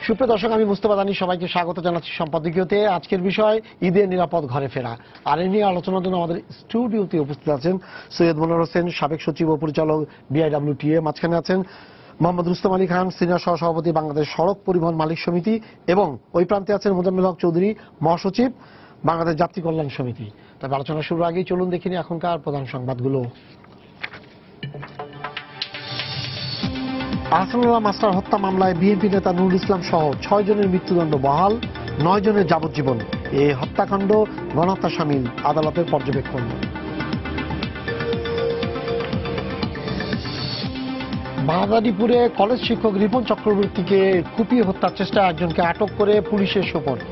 সুপ্রিয় দর্শক, আমি মুস্তাফা জানি সবাইকে স্বাগত জানাচ্ছি সম্পাদকীয়তে। আজকের বিষয় ঈদের নিরাপদ ঘরে ফেরা। আর এ নিয়ে আলোচনার জন্য আমাদের স্টুডিওতে উপস্থিত আছেন সৈয়দ মনোয়ার হোসেন, সাবেক সচিব ও পরিচালক BIWTA। মাঝখানে আছেন মোহাম্মদ রুস্তম আলী খান, সিনিয়র সহসভাপতি বাংলাদেশ সড়ক পরিবহন মালিক সমিতি, এবং ওই প্রান্তে আছেন মোজাম্মেল হক চৌধুরী, মহাসচিব বাংলাদেশ যাত্রী কল্যাণ সমিতি। তবে আলোচনা শুরুর আগেই চলুন দেখিনি এখনকার প্রধান সংবাদগুলো। আহসানুল্লাহ মাস্টার হত্যা মামলায় বিএনপি নেতা নুরুল ইসলাম সহ 6 জনের মৃত্যুদণ্ড বহাল, 9 জনের যাবজ্জীবন। এ হত্যাকাণ্ড গণহত্যা শামিল, আদালতের পর্যবেক্ষণ। বাহাদারিপুরে কলেজ শিক্ষক রিপন চক্রবর্তীকে কুপিয়ে হত্যার চেষ্টা, একজনকে আটক করে পুলিশের সোপর্দ।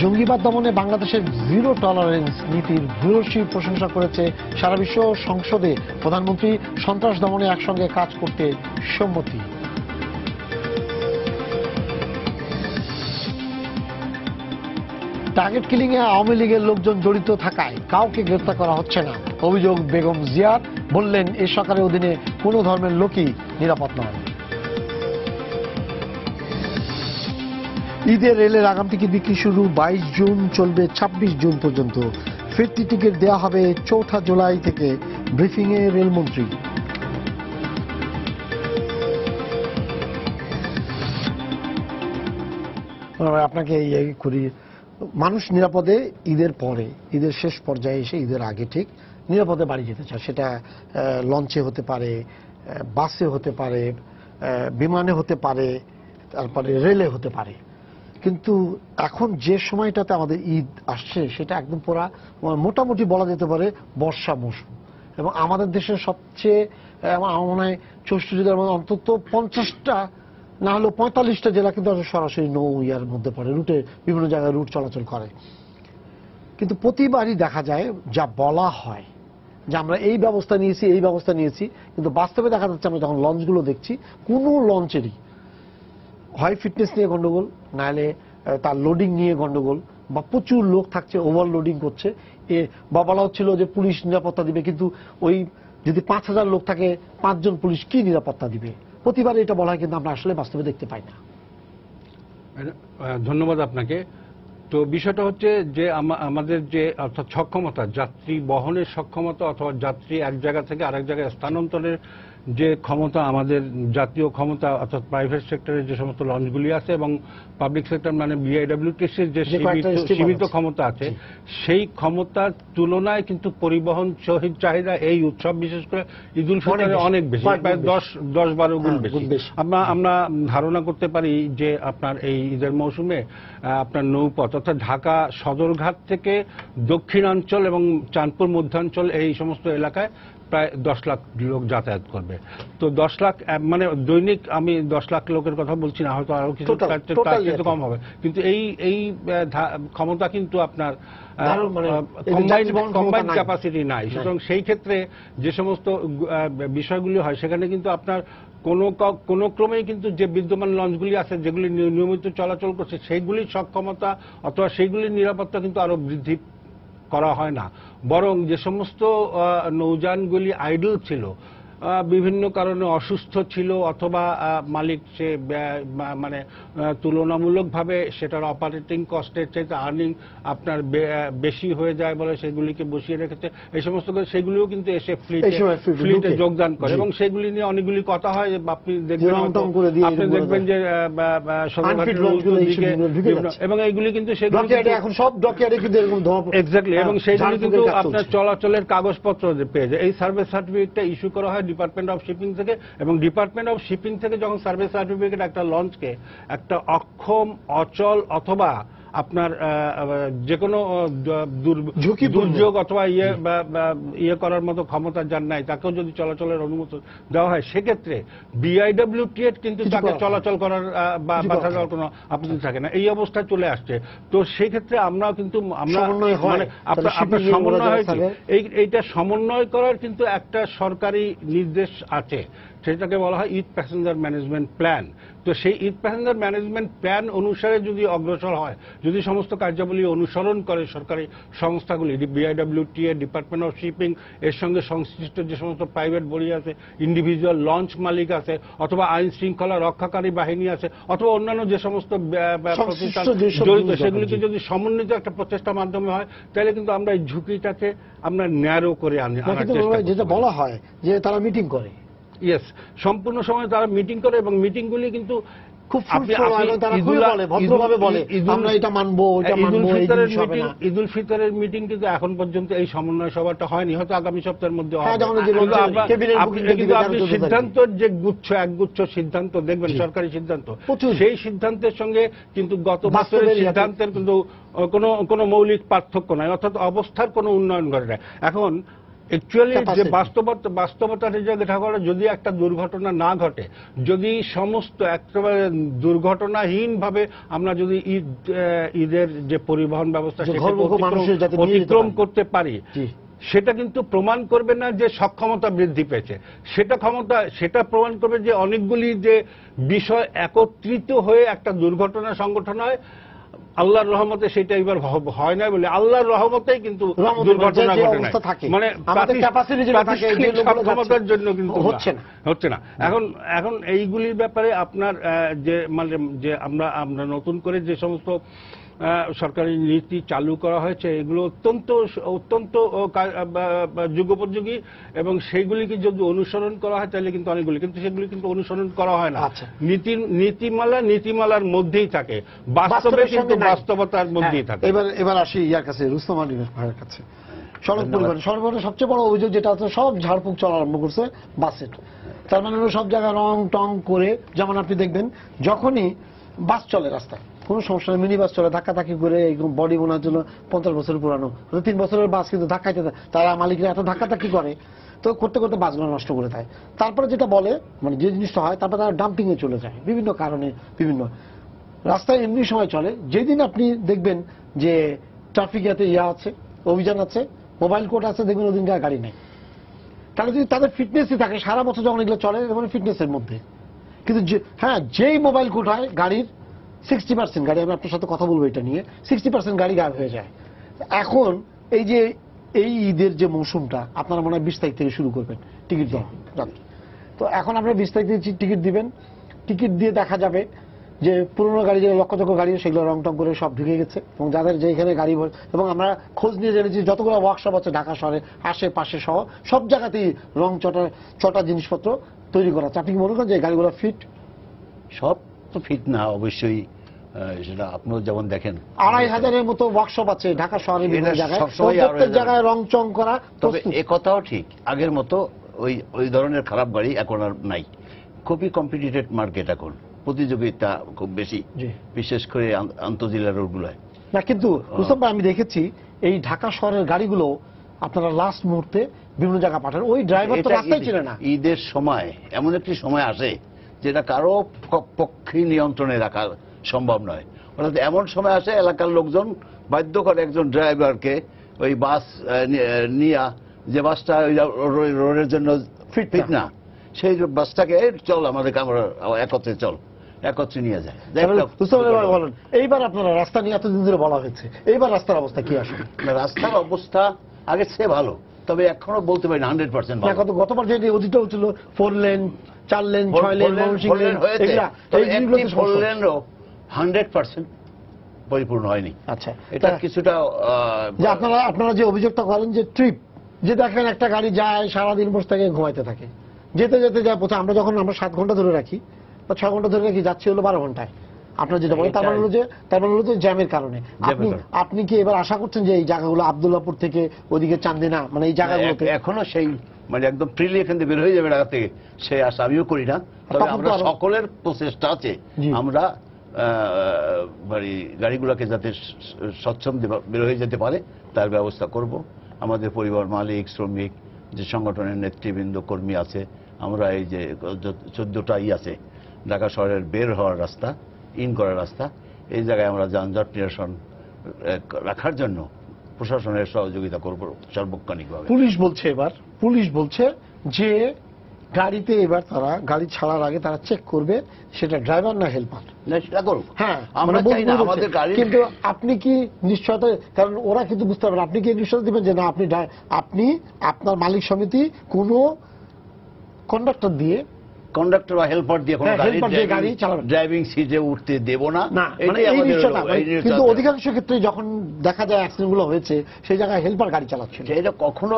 জঙ্গিবাদ দমনে বাংলাদেশের জিরো টলারেন্স নীতির ভূয়সী প্রশংসা করেছে সারা বিশ্ব। সংসদে প্রধানমন্ত্রী সন্ত্রাস দমনে একসঙ্গে কাজ করতে সম্মতি। টার্গেট কিলিং এ আওয়ামী লীগের লোকজন জড়িত থাকায় কাউকে গ্রেপ্তার করা হচ্ছে না, অভিযোগ বেগম জিয়ার। বললেন, এ সরকারের অধীনে কোনো ধর্মের লোকই নিরাপদ নয়। ঈদের রেলের আগাম টিকিট বিক্রি শুরু 22 জুন, চলবে 26 জুন পর্যন্ত। ফিরতি টিকিট দেওয়া হবে 4 জুলাই থেকে। ব্রিফিংয়ে রেলমন্ত্রী। আপনাকে করি, মানুষ নিরাপদে ঈদের পরে, ঈদের শেষ পর্যায়ে এসে, ঈদের আগে ঠিক নিরাপদে বাড়ি যেতে চায়। সেটা লঞ্চে হতে পারে, বাসে হতে পারে, বিমানে হতে পারে, তারপরে রেলে হতে পারে। কিন্তু এখন যে সময়টাতে আমাদের ঈদ আসছে সেটা একদম পুরা মোটামুটি বলা যেতে পারে বর্ষা মৌসুম। এবং আমাদের দেশের সবচেয়ে আমার মনে হয় 64 জেলার মধ্যে অন্তত 50টা না হলেও 45টা জেলা কিন্তু সরাসরি নৌ ইয়ার মধ্যে পড়ে, রুটে বিভিন্ন জায়গায় রুট চলাচল করে। কিন্তু প্রতিবারই দেখা যায় যা বলা হয় যে আমরা এই ব্যবস্থা নিয়েছি, এই ব্যবস্থা নিয়েছি, কিন্তু বাস্তবে দেখা যাচ্ছে আমরা যখন লঞ্চগুলো দেখছি, কোনো লঞ্চেরই হয় ফিটনেস নিয়ে গন্ডগোল, নাহলে তার লোডিং নিয়ে গন্ডগোল, বা প্রচুর লোক থাকছে, ওভারলোডিং করছে। বা বলা হচ্ছিল যে পুলিশ নিরাপত্তা দিবে, কিন্তু ওই যদি 5000 লোক থাকে 5 জন পুলিশ কি নিরাপত্তা দিবে? প্রতিবার এটা বলা হয়, কিন্তু আমরা আসলে বাস্তবে দেখতে পাই না। ধন্যবাদ আপনাকে। তো বিষয়টা হচ্ছে যে আমাদের যে অর্থাৎ সক্ষমতা, যাত্রী বহনের সক্ষমতা অথবা যাত্রী এক জায়গা থেকে আরেক জায়গায় স্থানান্তরের যে ক্ষমতা, আমাদের জাতীয় ক্ষমতা অর্থাৎ প্রাইভেট সেক্টরের যে সমস্ত লঞ্চগুলি আছে এবং পাবলিক সেক্টর মানে BIWTCর যে সীমিত ক্ষমতা আছে, সেই ক্ষমতার তুলনায় কিন্তু পরিবহন চাহিদা এই উৎসব, বিশেষ করে ঈদুল ফিতরে অনেক বেশি, প্রায় 10-12 গুণ বেশি। আমরা ধারণা করতে পারি যে আপনার এই ঈদের মৌসুমে আপনার নৌপথ অর্থাৎ ঢাকা সদরঘাট থেকে দক্ষিণাঞ্চল এবং চাঁদপুর মধ্যাঞ্চল এই সমস্ত এলাকায় প্রায় 10 লাখ লোক যাতায়াত করবে। তো 10 লাখ মানে দৈনিক, আমি 10 লাখ লোকের কথা বলছি না, হয়তো আরো কিছু কম হবে, কিন্তু এই ক্ষমতা কিন্তু আপনার কম্বাইন্ড ক্যাপাসিটি নাই। সুতরাং সেই ক্ষেত্রে যে সমস্ত বিষয়গুলি হয়, সেখানে কিন্তু আপনার কোন ক্রমেই কিন্তু যে বিদ্যমান লঞ্চগুলি আছে, যেগুলি নিয়মিত চলাচল করছে, সেইগুলির সক্ষমতা অথবা সেইগুলির নিরাপত্তা কিন্তু আরো বৃদ্ধি করা হয় না। বরং যে সমস্ত নৌযানগুলি আইডল ছিল, বিভিন্ন কারণে অসুস্থ ছিল, অথবা মালিক সে মানে তুলনামূলকভাবে সেটার অপারেটিং কস্টের চাইতে আর্নিং আপনার বেশি হয়ে যায় বলে সেগুলিকে বসিয়ে রেখেছে, এই সমস্ত সেগুলিও কিন্তু এসে ফ্লিটে যোগদান করে। এবং সেগুলি নিয়ে অনেকগুলি কথা হয়। আপনি দেখবেন যে এবং এইগুলি কিন্তু এক্স্যাক্টলি, এবং সেগুলি কিন্তু আপনার চলাচলের কাগজপত্র পেয়ে যায়। এই সার্ভিস সার্টিফিকেটটা ইস্যু করা হয় ডিপার্টমেন্ট অফ শিপিং থেকে, এবং ডিপার্টমেন্ট অফ শিপিং থেকে যখন সার্ভিস সার্টিফিকেট একটা লঞ্চকে একটা অক্ষম, অচল অথবা আপনার যে কোনো দুর্যোগ অথবা ইয়ে করার মতো ক্ষমতা যার নাই, তাকেও যদি চলাচলের অনুমতি দেওয়া হয়, সেক্ষেত্রে BIWTA কিন্তু তাকে চলাচল করার বা বাধা দেওয়ার কোনো আপত্তি থাকে না। এই অবস্থায় চলে আসছে। তো সেই ক্ষেত্রে আমরাও কিন্তু মানে আপনার সমন্বয় হয়েছে, এইটা সমন্বয় করার কিন্তু একটা সরকারি নির্দেশ আছে। সেটাকে বলা হয় ইথ প্যাসেঞ্জার ম্যানেজমেন্ট প্ল্যান। তো সেই ইথ প্যাসেঞ্জার ম্যানেজমেন্ট প্ল্যান অনুসারে যদি অগ্রসর হয়, যদি সমস্ত কার্যাবলী অনুসরণ করে সরকারি সংস্থাগুলি, বিআইডব্লিউটিএ, ডিপার্টমেন্ট অফ শিপিং, এর সঙ্গে সংশ্লিষ্ট যে সমস্ত প্রাইভেট বডি আছে, ইন্ডিভিজুয়াল লঞ্চ মালিক আছে, অথবা আইন শৃঙ্খলা রক্ষাকারী বাহিনী আছে, অথবা অন্যান্য যে সমস্ত প্রতিষ্ঠান জড়িত, সেগুলিকে যদি সমন্বিত একটা প্রচেষ্টার মাধ্যমে হয়, তাহলে কিন্তু আমরা এই ঝুঁকিটাকে আমরা ন্যারো করে আনার চেষ্টা করি। যেটা বলা হয় যে তারা মিটিং করে, ইয়েস, সম্পূর্ণ সময় তারা মিটিং করে, এবং মিটিংগুলি কিন্তু খুব ভদ্রভাবে বলে আমরা এটা মানবো, এটা মানবো। ঈদ উল ফিতরের মিটিং কিন্তু এখন পর্যন্ত এই সমন্বয় সভাটা হয়নি, হয়তো আগামী সপ্তাহের মধ্যে হবে। কিন্তু আপনি সিদ্ধান্ত যে একগুচ্ছ সিদ্ধান্ত দেখবেন, সরকারি সিদ্ধান্ত, সেই সিদ্ধান্তের সঙ্গে কিন্তু গত বছরের সিদ্ধান্তের কিন্তু কোনো মৌলিক পার্থক্য নাই, অর্থাৎ অবস্থার কোনো উন্নয়ন ঘটে না। এখন অ্যাকচুয়ালি যে বাস্তবতার যেটা করে, যদি একটা দুর্ঘটনা না ঘটে, যদি সমস্ত একেবারে দুর্ঘটনাহীনভাবে আমরা যদি ঈদের যে পরিবহন ব্যবস্থা অতিক্রম করতে পারি, সেটা কিন্তু প্রমাণ করবে না যে সক্ষমতা বৃদ্ধি পেয়েছে, সেটা প্রমাণ করবে যে অনেকগুলি যে বিষয় একত্রিত হয়ে একটা দুর্ঘটনা সংগঠন হয়। আল্লাহর রহমতে সেটা এবার হয় না বলে, আল্লাহর রহমতেই কিন্তু দুর্ঘটনা ঘটে না, মানে সক্ষমতার জন্য কিন্তু হচ্ছে না। এখন এইগুলির ব্যাপারে আপনার যে আমরা নতুন করে যে সমস্ত সরকারি নীতি চালু করা হয়েছে, এগুলো অত্যন্ত যুগোপযোগী, এবং সেইগুলিকে যদি অনুসরণ করা হয় তাহলে কিন্তু অনেকগুলি, কিন্তু সেগুলি কিন্তু অনুসরণ করা হয় না। নীতিমালার মধ্যেই থাকে, বাস্তবে কিন্তু বাস্তবতার মধ্যেই থাকে। এবার আসি ইয়ার কাছে, রুস্তম আলী ভাইয়ের কাছে। সড়ক পরিবহনের সবচেয়ে বড় অভিযোগ যেটা আছে, সব ঝাড়ফুঁক চলা আরম্ভ করছে বাসের। তার মানে সব জায়গায় রং টং করে, যেমন আপনি দেখবেন যখনই বাস চলে রাস্তায়, কোনো সমস্যা নেই, মিনি বাস চলে ধাক্কাধাক্কি করে, বডি বোনার জন্য 50 বছর পুরানো 3 বছরের বাস কিন্তু ধাক্কাইতে, তারা মালিকরা এত ধাক্কাধাক্কি করে, তো করতে করতে বাসগুলো নষ্ট করে দেয়। তারপরে যেটা বলে, মানে যে জিনিসটা হয়, তারপরে তারা ডাম্পিং এ চলে যায় বিভিন্ন কারণে। বিভিন্ন রাস্তায় এমনি সময় চলে, যেদিন আপনি দেখবেন যে ট্রাফিকেতে আছে, অভিযান আছে, মোবাইল কোর্ট আছে, দেখবেন ওদিন গাড়ি নেই। তাহলে যদি তাদের ফিটনেসই থাকে, সারা বছর যখন এগুলো চলে, মানে ফিটনেসের মধ্যে, কিন্তু যেই মোবাইল কোর্ট হয়, গাড়ির 60% গাড়ি, আমি আপনার সাথে কথা বলবো এটা নিয়ে, 60% গাড়ি গায়েব হয়ে যায়। এখন এই ঈদের যে মৌসুমটা, আপনারা মনে হয় 20 তারিখ থেকে শুরু করবেন টিকিট দেওয়া। তো এখন আপনারা 20 তারিখ থেকে টিকিট দিবেন, টিকিট দিয়ে দেখা যাবে যে পুরোনো গাড়ি, যে লক্ষ গাড়ি, সেগুলো রং টং করে সব ঢুকে গেছে, এবং যাদের যে এখানে গাড়ি, এবং আমরা খোঁজ নিয়ে জেনেছি যতগুলো ওয়ার্কশপ আছে ঢাকা শহরে আশেপাশে সহ সব জায়গাতেই রং চটা জিনিসপত্র তৈরি করা আছে। আপনি কি মনে করেন যে গাড়িগুলো ফিট? সব তো ফিট না অবশ্যই, সেটা আপনিও যেমন দেখেন 2500-এর মতো ওয়ার্কশপ আছে ঢাকা শহরে বিভিন্ন জায়গায়, প্রত্যেক জায়গায় রং চং করা। তবে এ কথাও ঠিক, আগের মতো ওই ধরনের খারাপ গাড়ি এখন আর নাই। খুবই কম্পিটিটিভ মার্কেট এখন, প্রতিযোগিতা খুব বেশি, বিশেষ করে আন্তঃজেলা রোডগুলোয়। না কিন্তু রুস্তম ভাই, আমি দেখেছি এই ঢাকা শহরের গাড়িগুলো আপনারা লাস্ট মুহূর্তে বিভিন্ন জায়গা পাঠান, ওই ড্রাইভার তো রাস্তায় ছিল না। ঈদের সময় এমন একটি সময় আসে যেটা কারো পক্ষে নিয়ন্ত্রণে রাখা সম্ভব নয়। অর্থাৎ এমন সময় আসে, এলাকার লোকজন বাধ্য করে একজন ড্রাইভারকে ওই বাস নিয়ে, যে বাসটা রোডের জন্য ফিট না, সেই বাসটাকে চল আমরা একত্রে নিয়ে যায়। বলেন, এইবার আপনারা রাস্তা নিয়ে এতদিন ধরে বলা হয়েছে, এইবার রাস্তার অবস্থা কি আসলে? রাস্তার অবস্থা আগের চেয়ে ভালো, তবে এখনো বলতে পারি না 100% ভালো। গতবার যে অধিকটা হচ্ছিল 4 লেন, 4 লেন, 6 লেন, 4 লেনও 100% পরিপূর্ণ হয়নি। আচ্ছা, এটা কিছুটা যে আপনারা যে অভিযোগটা করেন যে ট্রিপ, যে দেখেন একটা গাড়ি যায় সারাদিন বসে থেকে ঘুমাইতে থাকে, যেতে যেতে যায় পথে, আমরা 7 ঘন্টা ধরে রাখি বা 6 ঘন্টা ধরে রাখি, যাচ্ছি হলো 12 ঘন্টায়। আপনার যেটা বলেন, তার মানে হলো যে জ্যামের কারণে। আপনি কি এবার আশা করছেন যে এই জায়গাগুলো, আব্দুল্লাহপুর থেকে ওদিকে চান্দিনা, মানে এই জায়গাগুলোতে এখনো সেই একদম ফ্রিলি এখান থেকে বের হয়ে যাবে ঢাকা থেকে, সেই আশা আমিও করি না। তবে আমরা সকলের প্রচেষ্টা আছে, আমরা গাড়িগুলোকে যাতে স্বচ্ছন্দে বের হয়ে যেতে পারে তার ব্যবস্থা করব। আমাদের পরিবার মালিক, শ্রমিক, যে সংগঠনের নেতৃবৃন্দ, কর্মী আছে, আমরা এই যে 14টা আছে ঢাকা শহরের বের হওয়ার রাস্তা, ইন করার রাস্তা, এই জায়গায় আমরা যানজট নিরসন রাখার জন্য প্রশাসনের সহযোগিতা করব সার্বক্ষণিকভাবে। পুলিশ বলছে যে গাড়িতে এবার তারা গাড়ি ছাড়ার আগে তারা চেক করবে সেটা ড্রাইভার না হেল্পার। না, সেটা করুক। হ্যাঁ, আমরা মানে চাই না বলছে। আমাদের গাড়ি, কিন্তু আপনি কি নিশ্চয়তা, কারণ ওরা কিন্তু বুঝতে পারবেন, আপনি কি নিশ্চয়তা দিবেন যে না আপনি আপনার মালিক সমিতি কোনো কন্ডাক্টর দিয়ে, কন্ডাক্টর বা হেল্পার দিয়ে কোনো helper দিয়ে গাড়ি চালাবেন না। ড্রাইভিং সিটে উঠতে দেব না, না, মানে এটাই এই আমাদের নিশ্চয়তা। এই নিশ্চয়তা। কিন্তু অধিকাংশ ক্ষেত্রে যখন দেখা যায় অ্যাক্সিডেন্ট গুলো হয়েছে সেই জায়গায় হেল্পার গাড়ি চালাচ্ছিল। এটা কখনো,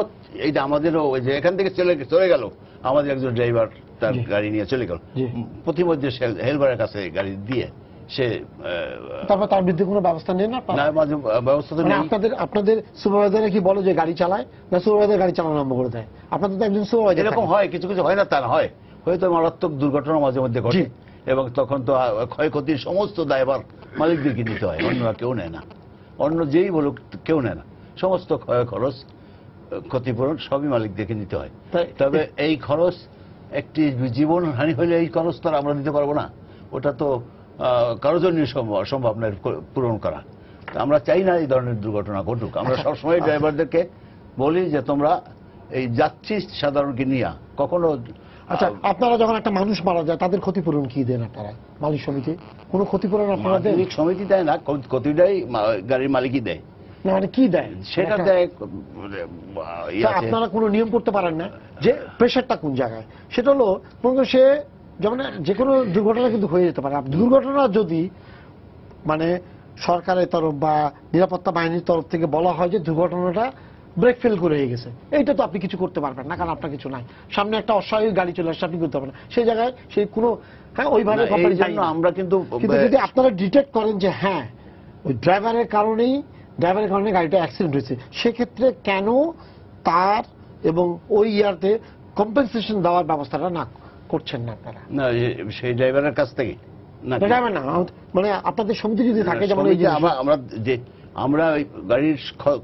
এইটা আমাদেরও ওই যে এখান থেকে চলে গেল আমাদের একজন ড্রাইভার, তার জি। গাড়ি নিয়ে চলে গেল, জি। প্রতিমধ্যে হেল্পারের কাছে গাড়ি দিয়ে সে তারপর তার বিরুদ্ধে কোনো ব্যবস্থা নেন না? না, মাঝে ব্যবস্থা তো মানে নেই। আপনাদের সুপারভাইজার কি বলে যে গাড়ি চালায়, না সুপারভাইজার গাড়ি চালানো আরম্ভ করে দেয়? আপনাদের তো একজন সুপারভাইজার এরকম থাকে। হয়, কিছু কিছু হয় না তা না, হয় হয়তো মারাত্মক দুর্ঘটনা মাঝে মধ্যে ঘটে, জি। এবং তখন তো ক্ষয়ক্ষতির সমস্ত দায়ভার মালিকদেরকে নিতে হয়, অন্যরা কেউ নেয় না, অন্য যেই বলুক কেউ নেয় না, সমস্ত ক্ষয় খরচ ক্ষতিপূরণ সবই মালিকদেরকে নিতে হয়। তাই- তবে এই খরচ, একটি জীবন হানি হলে এই খরচ তো আর আমরা দিতে পারবো না, ওটা তো কারোর জন্য সম্ভব নয় পূরণ করা। তা আমরা চাই না এই ধরনের দুর্ঘটনা ঘটুক। আমরা সবসময় ড্রাইভারদেরকে বলি যে তোমরা এই যাত্রী সাধারণকে নিয়ে কখনো, আচ্ছা, আপনারা যখন একটা মানুষ মারা যায় তাদের ক্ষতিপূরণ কি দেন আপনারা মালিক সমিতি? কোনো ক্ষতিপূরণ আপনারা দেন? মালিক সমিতি দেয় না, ক্ষতিটাই গাড়ির মালিকই দেয়, না, মানে কি দেয় সেটা একটা- দেয় তা আপনারা কোনো নিয়ম করতে পারেন না যে প্রেশারটা কোন জায়গায়? সেটা হলো মনে সে যেমন যে কোনো দুর্ঘটনা কিন্তু হয়ে যেতে পারে। দুর্ঘটনা যদি মানে সরকারের তরফ বা নিরাপত্তা বাহিনীর তরফ থেকে বলা হয় যে দুর্ঘটনাটা ব্রেক ফেল করে হয়ে গেছে, এইটা তো আপনি কিছু করতে পারবেন না, কারণ আপনার কিছু নাই, সামনে একটা অস্বাভাবিক গাড়ি চলে আসছে, আপনি করতে পারবেন না সেই জায়গায় সেই কোনো ওইভাবে না, কোম্পানি এই জন্য আমরা কিন্তু যদি আপনারা ডিটেক্ট করেন যে হ্যাঁ ওই ড্রাইভারের কারণে গাড়িটা অ্যাক্সিডেন্ট হয়েছে, সেক্ষেত্রে কেন তার এবং ওই ইয়ারতে কম্পেনসেশন দেওয়ার ব্যবস্থাটা না করছেন না আপনারা? না, সেই ড্রাইভারের কাছ থেকে না, ড্রাইভার না, মানে আপনাদের সমিতি যদি থাকে, যেমন এই যে আমরা ওই গাড়ির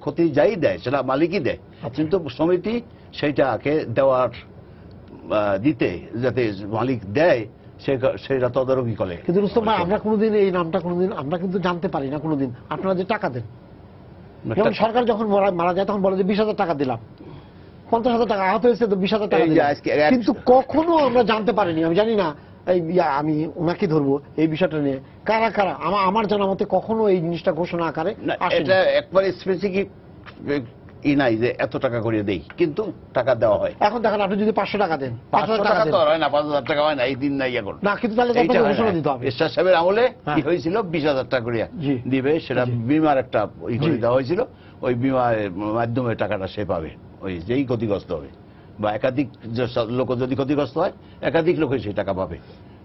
ক্ষতি যাই দেয় সেটা মালিকই দেয়, কিন্তু সমিতি সেইটাকে দেওয়ার দিতে যাতে মালিক দেয় সেটা তদারকি করে। কিন্তু রুস্তম ভাই, আমরা কোনোদিন এই নামটা কোনোদিন আমরা কিন্তু জানতে পারি না কোনোদিন। আপনারা যে টাকা দেন, যেমন সরকার যখন মারা যায় তখন বলে যে 20,000 টাকা দিলাম, 50,000 টাকা আহত হয়েছে তো 20,000 টাকা দিলাম, কিন্তু কখনো আমরা জানতে পারিনি, আমি জানি না আমি ওনাকে ধরবো এই বিষয়টা নিয়ে, কারা কারা আমার জানা মতে কখনো এই জিনিসটা ঘোষণা আকারে আসেনি। এটা একবার স্পেসিফিক নাই যে এত টাকা করে দেই, কিন্তু টাকা দেওয়া হয়। এখন দেখেন আপনি যদি 500 টাকা দেন, 500 টাকা তো হয় না, 5,000 টাকা হয় না, এই দিন নাই এখন না, কিন্তু তাহলে তো আপনাকে ঘোষণা দিতে হবে। এরশাদ সাহেবের আমলে হ্যাঁ। কি হয়েছিল, 20,000 টাকা করে জি। দিবে, সেটা জি। বিমার একটা করে জি। দেওয়া হয়েছিল, ওই বিমার মাধ্যমে টাকাটা সে পাবে, ওই যেই ক্ষতিগ্রস্ত হবে বা একাধিক লোক যদি ক্ষতিগ্রস্ত হয়, একাধিক লোকই সেই টাকা পাবে।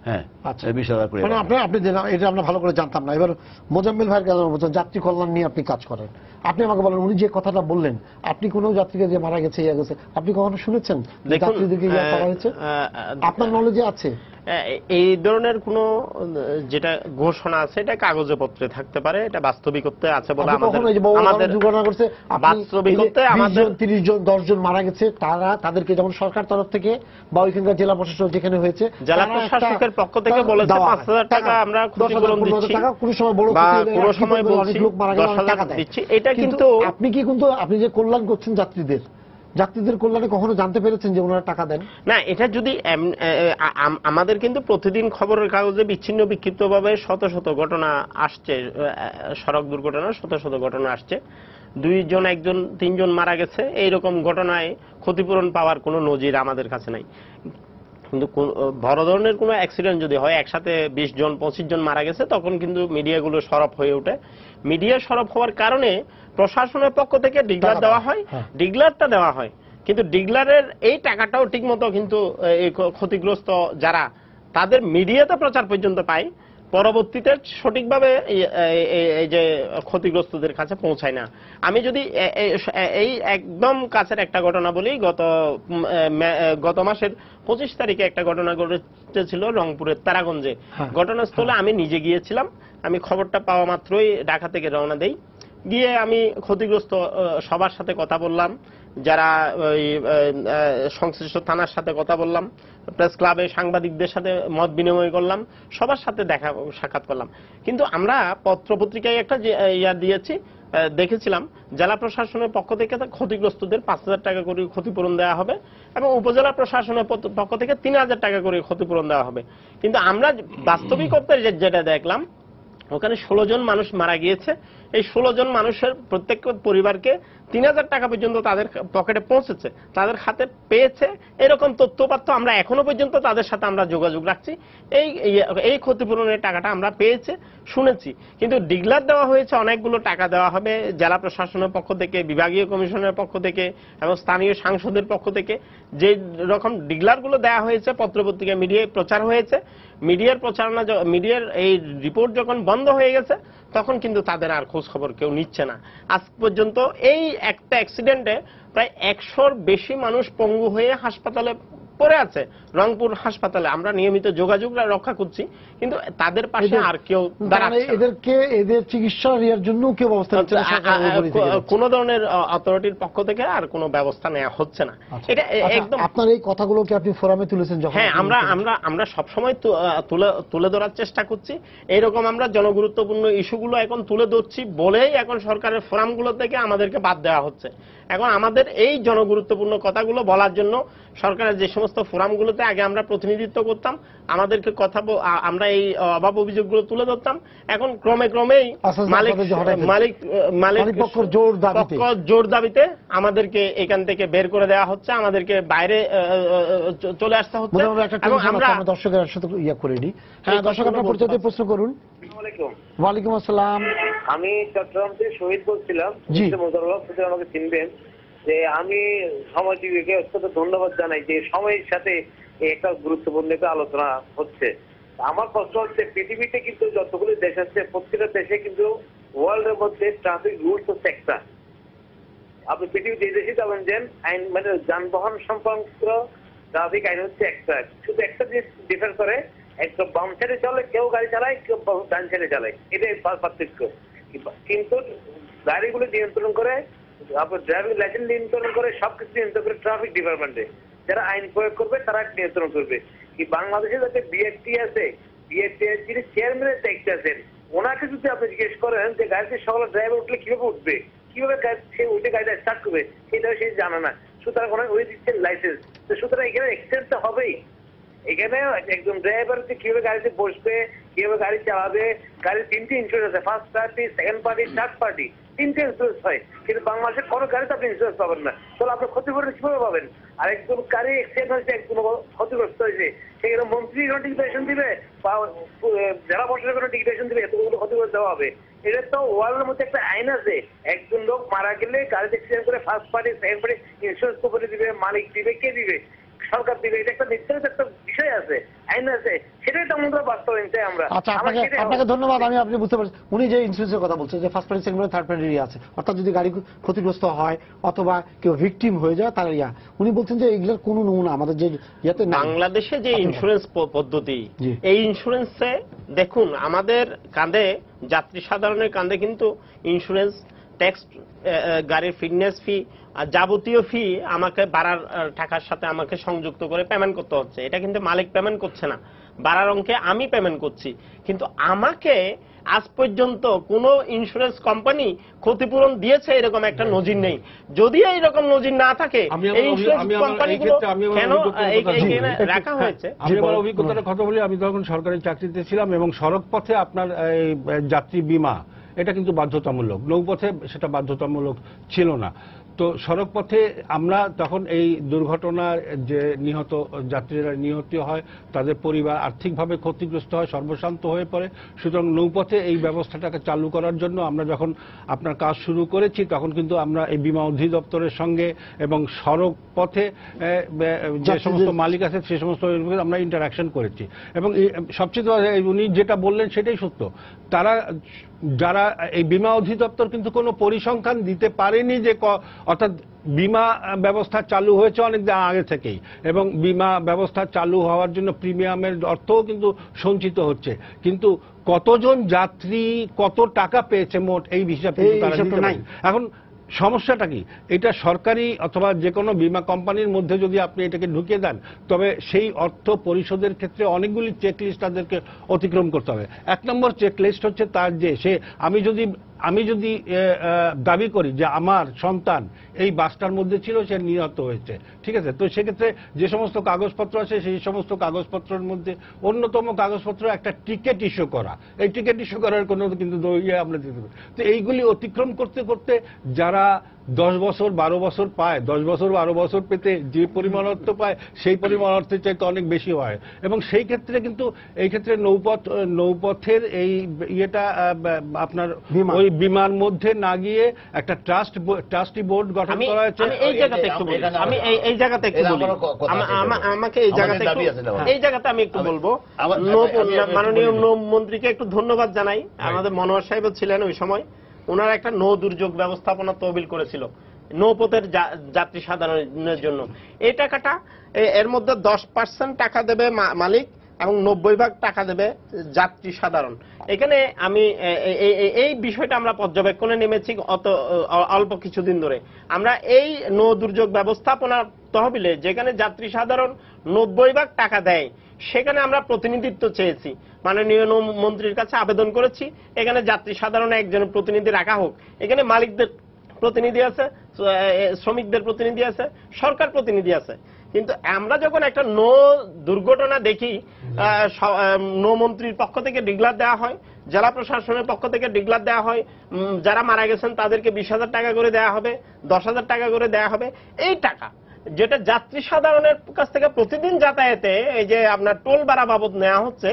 হ্যাঁ, আচ্ছা, 20,000 করে মানে আপনি এটা আমরা ভালো করে জানতাম না। এবার মোজাম্মেল ভাইয়ের কাছে বলছেন যাত্রী কল্যাণ নিয়ে আপনি কাজ করেন, আপনি আমাকে বলেন উনি যে কথাটা বললেন, আপনি কোনো যাত্রীকে যে মারা গেছে ইয়া গেছে আপনি কখনো শুনেছেন? যাত্রীদেরকে ইয়া করা হয়েছে আপনার নলেজে আছে? এই ধরনের কোনো যেটা ঘোষণা আছে এটা কাগজে পত্রে থাকতে পারে, এটা বাস্তবিকতে আছে বলে আমাদের দুর্ঘটনা করছে, বাস্তবিকতে আমাদের 30 জন 10 জন মারা গেছে, তাদেরকে যেমন সরকার তরফ থেকে বা ওইখানকার জেলা প্রশাসক যেখানে হয়েছে জেলা প্রশাসকের পক্ষ থেকে বলেছে 5,000 টাকা আমরা ক্ষতিপূরণ দিচ্ছি, কোনো সময় বড় বা কোনো সময় বলছি লোক মারা গেলে 10,000 টাকা দেয়। দিচ্ছি, এটা কিন্তু আপনি যে কল্যাণ করছেন যাত্রীদের কল্যাণে কখনো জানতে পেরেছেন যে ওনারা টাকা দেন? না, এটা যদি আমাদের কিন্তু প্রতিদিন খবরের কাগজে বিচ্ছিন্ন বিক্ষিপ্তভাবে শত শত ঘটনা আসছে, সড়ক দুর্ঘটনা শত শত ঘটনা আসছে, 2 জন 1 জন 3 জন মারা গেছে, এইরকম ঘটনায় ক্ষতিপূরণ পাওয়ার কোনো নজির আমাদের কাছে নাই। কিন্তু বড় ধরনের কোনো অ্যাক্সিডেন্ট যদি হয়, একসাথে 20 জন 25 জন মারা গেছে, তখন কিন্তু মিডিয়াগুলো সরব হয়ে ওঠে। মিডিয়া সরব হওয়ার কারণে প্রশাসনের পক্ষ থেকে ডিগলার দেওয়া হয়, ডিগলারটা দেওয়া হয়, কিন্তু ডিগলারের এই টাকাটাও ঠিক মতো কিন্তু এই ক্ষতিগ্রস্ত যারা তাদের মিডিয়াতে প্রচার পর্যন্ত পায়, পরবর্তীতে সঠিকভাবে এই যে ক্ষতিগ্রস্তদের কাছে পৌঁছায় না। আমি যদি এই একদম কাছের একটা ঘটনা বলি, গত মাসের 25 তারিখে একটা ঘটনা ঘটেছিল রংপুরের তারাগঞ্জে। ঘটনাস্থলে আমি নিজে গিয়েছিলাম, আমি খবরটা পাওয়া মাত্রই ঢাকা থেকে রওনা দেই, গিয়ে আমি ক্ষতিগ্রস্ত সবার সাথে কথা বললাম, যারা ওই সংশ্লিষ্ট থানার সাথে কথা বললাম, প্রেস ক্লাবে সাংবাদিকদের সাথে মত বিনিময় করলাম, সবার সাথে সাক্ষাৎ করলাম। কিন্তু আমরা পত্রপত্রিকায় একটা ইয়া দিয়েছি দেখেছিলাম জেলা প্রশাসনের পক্ষ থেকে ক্ষতিগ্রস্তদের 5,000 টাকা করে ক্ষতিপূরণ দেওয়া হবে এবং উপজেলা প্রশাসনের পক্ষ থেকে 3,000 টাকা করে ক্ষতিপূরণ দেওয়া হবে। কিন্তু আমরা বাস্তবিকতা যেটা দেখলাম, ওখানে 16 জন মানুষ মারা গিয়েছে। এই 16 জন মানুষের প্রত্যেক পরিবারকে 3,000 টাকা পর্যন্ত তাদের পকেটে পৌঁছেছে, তাদের হাতে পেয়েছে, এরকম তথ্যপাত্র আমরা এখনো পর্যন্ত তাদের সাথে আমরা যোগাযোগ রাখছি। এই ক্ষতিপূরণের টাকাটা আমরা পেয়েছে, শুনেছি। কিন্তু ডিগলার দেওয়া হয়েছে, অনেকগুলো টাকা দেওয়া হবে জেলা প্রশাসনের পক্ষ থেকে, বিভাগীয় কমিশনের পক্ষ থেকে এবং স্থানীয় সাংসদের পক্ষ থেকে। যে রকম ডিগলারগুলো দেওয়া হয়েছে, পত্রপত্রিকা মিডিয়ায় প্রচার হয়েছে, মিডিয়ার এই রিপোর্ট যখন বন্ধ হয়ে গেছে তখন কিন্তু তাদের আর খোঁজ খবর কেউ নিচ্ছে না। আজ পর্যন্ত এই একটা অ্যাক্সিডেন্টে প্রায় 100-র বেশি মানুষ পঙ্গু হয়ে হাসপাতালে পড়ে আছে, রংপুর হাসপাতালে। আমরা নিয়মিত যোগাযোগ রক্ষা করছি, কিন্তু তাদের পাশে আর কেউ দাঁড়াচ্ছে না। এদের চিকিৎসা নেওয়ার জন্য কেউ ব্যবস্থা নিচ্ছে না, কোন ধরনের অথরিটির পক্ষ থেকে আর কোনো ব্যবস্থা নেওয়া হচ্ছে না। এটা একদম আপনার এই কথাগুলো কি আপনি ফোরামে তুলেছেন? হ্যাঁ, আমরা সবসময় তুলে ধরার চেষ্টা করছি। এইরকম আমরা জনগুরুত্বপূর্ণ ইস্যুগুলো এখন তুলে ধরছি বলেই এখন সরকারের ফোরামগুলো থেকে আমাদেরকে বাদ দেওয়া হচ্ছে। এখন আমাদের এই জনগুরুত্বপূর্ণ কথাগুলো বলার জন্য সরকারের যে সমস্ত ফোরামগুলোতে আগে আমরা প্রতিনিধিত্ব করতাম, আমাদেরকে আমরা এই অভাব অভিযোগগুলো তুলে ধরতাম, এখন ক্রমেই মালিক পক্ষের জোর দাবিতে আমাদেরকে এখান থেকে বের করে দেওয়া হচ্ছে, আমাদেরকে বাইরে চলে আসতে হচ্ছে। এবং আমরা দর্শকের সাথে করে নিই। হ্যাঁ দর্শক, আপনার পরিচয় দিয়ে প্রশ্ন করুন। ওয়ালাইকুম আসসালাম। আমি চট্টগ্রাম থেকে শহীদ বলছিলাম। আমাকে চিনবেন যে আমি সময় টিভিকে অত্যন্ত ধন্যবাদ জানাই যে সময়ের সাথে একটা গুরুত্বপূর্ণ একটা আলোচনা হচ্ছে। আমার প্রশ্ন হচ্ছে, পৃথিবীতে কিন্তু যতগুলো দেশ আছে প্রত্যেকটা দেশে কিন্তু ওয়ার্ল্ডের মধ্যে ট্রাফিক রুলস হচ্ছে একটা। আপনি পৃথিবীর যে দেশে যাবেন যেন আইন মানে যানবাহন সম্পর্ক ট্রাফিক আইন হচ্ছে একটা। শুধু একটা জিনিস ডিফার করে, একটু বাম সাইডে চলে কেউ গাড়ি চালায়, কেউ ডান সাইডে চালায়, এটাই পার্থক্য। কিন্তু গাড়িগুলো নিয়ন্ত্রণ করে, আপনার ড্রাইভিং লাইসেন্স নিয়ন্ত্রণ করে, সবকিছু নিয়ন্ত্রণ করে ট্রাফিক ডিপার্টমেন্টে। যারা আইন প্রয়োগ করবে তারা নিয়ন্ত্রণ করবে। কি বাংলাদেশে যাতে বিএসটি আছে, বিএসটির যিনি চেয়ারম্যানের দায়িত্বে আছেন, ওনাকে যদি আপনি জিজ্ঞেস করেন যে গাড়িতে সকালে ড্রাইভার উঠলে কিভাবে উঠবে, কিভাবে সে উঠে গাড়িটা স্টার্ট করবে, সেটাও সে জানে না। সুতরাং ওই দিচ্ছেন লাইসেন্স। তো সুতরাং এখানে এক্সিডেন্ট তো হবেই। এখানে একজন ড্রাইভার কিভাবে গাড়িতে বসবে, কিভাবে গাড়ি চালাবে, গাড়ির 3টে ইন্স্যুরেন্স আছে, first party, second party, third party, 3টে ইন্স্যুরেন্স হয়। কিন্তু বাংলাদেশে কোনো গাড়িতে আপনি ইন্স্যুরেন্স পাবেন না। তাহলে আপনি ক্ষতিপূরণ কিভাবে পাবেন? আর একজন গাড়ি অ্যাক্সিডেন্ট হয়েছে, একজন ক্ষতিগ্রস্ত হয়েছে, সেখানে মন্ত্রী কোনো ডিক্লারেশন দিবে বা জেলা প্রশাসনের কোনো ডিক্লারেশন দিবে, এতগুলো ক্ষতিপূরণ দেওয়া হবে? এটা তো ওয়ার্ল্ডের মধ্যে একটা আইন আছে, একজন লোক মারা গেলে গাড়িতে অ্যাক্সিডেন্ট করে first party, second party insurance company দিবে, মালিক দিবে, কে দিবে? সরকার দিবে। এটা একটা নির্ধারিত একটা বিষয় আছে, আইন আছে, সেটাই তো আমরা বাস্তবায়ন চাই আমরা। আচ্ছা, আপনাকে ধন্যবাদ। আপনি বুঝতে পারছি উনি যে ইন্স্যুরেন্সের কথা বলছেন যে first party, second party, third party আছে, অর্থাৎ যদি গাড়ি ক্ষতিগ্রস্ত হয় অথবা কেউ ভিকটিম হয়ে যায় তার উনি বলছেন যে এগুলোর কোনো নমুনা আমাদের যে ইয়াতে বাংলাদেশে যে ইন্স্যুরেন্স পদ্ধতি, এই ইন্স্যুরেন্সে দেখুন আমাদের কাঁধে, যাত্রী সাধারণের কাঁধে কিন্তু ইন্স্যুরেন্স ট্যাক্স, গাড়ির ফিটনেস ফি আর যাবতীয় ফি আমাকে বাড়ার টাকার সাথে আমাকে সংযুক্ত করে পেমেন্ট করতে হচ্ছে। এটা কিন্তু মালিক পেমেন্ট করছে না, বাড়ার অঙ্কে আমি পেমেন্ট করছি। কিন্তু আমাকে আজ পর্যন্ত কোনো ইন্স্যুরেন্স কোম্পানি ক্ষতিপূরণ দিয়েছে এরকম একটা নজির নেই। যদি এইরকম নজির না থাকে এই ইন্স্যুরেন্স কোম্পানিগুলো কেন এখানে রাখা হয়েছে? আমি আমার অভিজ্ঞতার কথা বলি। আমি তখন সরকারি চাকরিতে ছিলাম এবং সড়ক পথে আপনার এই যাত্রী বীমা এটা কিন্তু বাধ্যতামূলক, নৌপথে সেটা বাধ্যতামূলক ছিল না। তো সড়ক পথে আমরা তখন এই দুর্ঘটনার যে নিহত যাত্রীরা নিহত হয়, তাদের পরিবার আর্থিকভাবে ক্ষতিগ্রস্ত হয়, সর্বশান্ত হয়ে পড়ে। সুতরাং নৌপথে এই ব্যবস্থাটাকে চালু করার জন্য আমরা যখন আপনার কাজ শুরু করেছি তখন কিন্তু আমরা এই বীমা অধিদপ্তরের সঙ্গে এবং সড়ক পথে যে সমস্ত মালিক আছে সে সমস্ত আমরা ইন্টারাকশন করেছি। এবং সবচেয়ে উনি যেটা বললেন সেটাই সত্য, যারা এই বীমা অধিদপ্তর কিন্তু কোনো পরিসংখ্যান দিতে পারেনি যে অর্থাৎ বীমা ব্যবস্থা চালু হয়েছে অনেক আগে থেকেই এবং বীমা ব্যবস্থা চালু হওয়ার জন্য প্রিমিয়ামের অর্থও কিন্তু সঞ্চিত হচ্ছে, কিন্তু কতজন যাত্রী কত টাকা পেয়েছে মোট এই হিসাব তারা দিতে পারে। এখন সমস্যাটা কি? এটা সরকারি অথবা যে কোনো বীমা কোম্পানির মধ্যে যদি আপনি এটাকে ঢুকিয়ে দেন তবে সেই অর্থ পরিশোধের ক্ষেত্রে অনেকগুলি চেকলিস্ট তাদেরকে অতিক্রম করতে হবে। 1 নম্বর চেকলিস্ট হচ্ছে তার যে আমি যদি আমি যদি দাবি করি যে আমার সন্তান এই বাসটার মধ্যে ছিল, সে নিহত হয়েছে, ঠিক আছে, তো সেক্ষেত্রে যে সমস্ত কাগজপত্র আছে সেই সমস্ত কাগজপত্রের মধ্যে অন্যতম কাগজপত্র একটা টিকিট ইস্যু করা, এই টিকিট ইস্যু করার কোনো কিন্তু আমরা দিতে পারি। তো এইগুলি অতিক্রম করতে করতে যারা 10 বছর 12 বছর পায়, 10 বছর 12 বছর পেতে যে পরিমাণ অর্থ পায় সেই পরিমাণ অর্থের চাইতে অনেক বেশি হয়। এবং সেই ক্ষেত্রে কিন্তু এই ক্ষেত্রে নৌপথের এই ইয়েটা আপনার ওই বিমার মধ্যে না গিয়ে একটা ট্রাস্টি বোর্ড গঠন করা হয়েছে। আমি এই জায়গাতে একটু বলি, আমাকে এই জায়গাতে আমি একটু বলবো, মাননীয় নৌমন্ত্রীকে একটু ধন্যবাদ জানাই। আমাদের মনোহর সাহেব ছিলেন ওই সময়, ওনারা একটা নৌ দুর্যোগ ব্যবস্থাপনা তহবিল করেছিল নৌপথের যাত্রী সাধারণের জন্য। এই টাকাটা এর মধ্যে 10% টাকা দেবে মালিক এবং 90% টাকা দেবে যাত্রী সাধারণ। এখানে আমি এই বিষয়টা আমরা পর্যবেক্ষণে নেমেছি অল্প কিছুদিন ধরে। আমরা এই নৌ দুর্যোগ ব্যবস্থাপনা তহবিলে যেখানে যাত্রী সাধারণ 90% টাকা দেয়, সেখানে আমরা প্রতিনিধিত্ব চেয়েছি, মাননীয় মন্ত্রীর কাছে আবেদন করেছি এখানে যাত্রী সাধারণ একজনের প্রতিনিধি রাখা হোক। এখানে মালিকদের প্রতিনিধি আছে, শ্রমিকদের প্রতিনিধি আছে, সরকার প্রতিনিধি আছে। কিন্তু আমরা যখন একটা নৌ দুর্ঘটনা দেখি, নৌমন্ত্রীর পক্ষ থেকে ডিক্লার দেওয়া হয়, জেলা প্রশাসনের পক্ষ থেকে ডিক্লার দেওয়া হয়, যারা মারা গেছেন তাদেরকে 20,000 টাকা করে দেওয়া হবে, 10,000 টাকা করে দেওয়া হবে। এই টাকা যেটা যাত্রী সাধারণের কাছ থেকে প্রতিদিন যাতায়াতে এই যে আপনার টোল ভাড়া বাবদ নেওয়া হচ্ছে,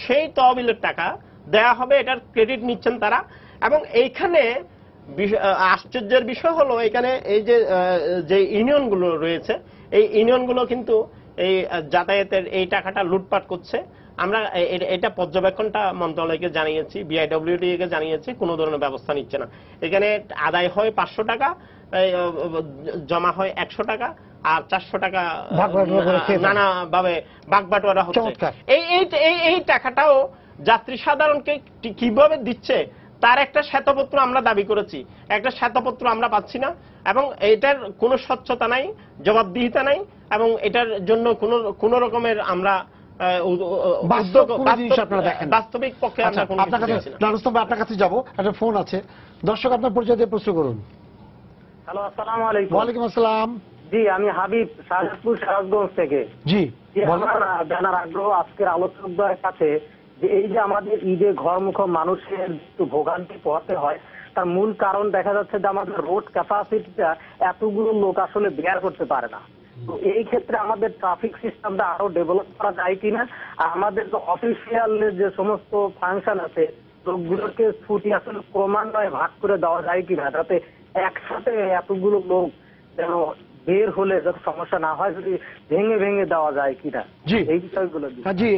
সেই তহবিলের টাকা দেওয়া হবে, এটার ক্রেডিট নিচ্ছেন তারা। এবং এইখানে আশ্চর্যের বিষয় হলো, এখানে এই যে ইউনিয়নগুলো রয়েছে, এই ইউনিয়নগুলো কিন্তু এই যাতায়াতের এই টাকাটা লুটপাট করছে। আমরা এটা পর্যবেক্ষণটা মন্ত্রণালয়কে জানিয়েছি, বিআইডব্লিউটি কে জানিয়েছি, কোনো ধরনের ব্যবস্থা নিচ্ছে না। এখানে আদায় হয় 500 টাকা, জমা হয় 100 টাকা, আর 400 টাকা নানাভাবে বাগবাটোয়ারা হচ্ছে। এই টাকাটাও যাত্রী সাধারণকে কিভাবে দিচ্ছে তার একটা শ্বেতপত্র আমরা দাবি করেছি, একটা শ্বেতপত্র আমরা পাচ্ছি না। এবং এটার কোনো স্বচ্ছতা নাই, জবাবদিহিতা নাই, এবং এটার জন্য কোনো রকমের আমরা বাস্তবিক পক্ষে আপনার কাছে যাবো। একটা ফোন আছে, দর্শক আপনার পরিচয় দিয়ে প্রশ্ন করুন। হ্যালো, আসসালামু আলাইকুম। ওয়ালাইকুম আসসালাম। জি, আমি হাবিব, শাহজাদপুর সিরাজগঞ্জ থেকে। জি, আমার জানার আগ্রহ আজকের আলোচকদের কাছে যে এই যে আমাদের ঈদে ঘরমুখ মানুষের ভোগান্তি পোহাতে হয়, তার মূল কারণ দেখা যাচ্ছে যে আমাদের রোড ক্যাপাসিটিটা এতগুলো লোক আসলে বেয়ার করতে পারে না। তো এই ক্ষেত্রে আমাদের ট্রাফিক সিস্টেমটা আরো ডেভেলপ করা যায় কিনা, আর আমাদের যে অফিসিয়াল যে সমস্ত ফাংশন আছে লোকগুলোকে ছুটি আসলে ক্রমান্বয়ে ভাগ করে দেওয়া যায় কিনা, যাতে একসাথে এতগুলো লোক যেন বের হলে যাতে সমস্যা না হয়, যদি ভেঙে ভেঙে দেওয়া যায় কিনা, এই বিষয়গুলো। জি,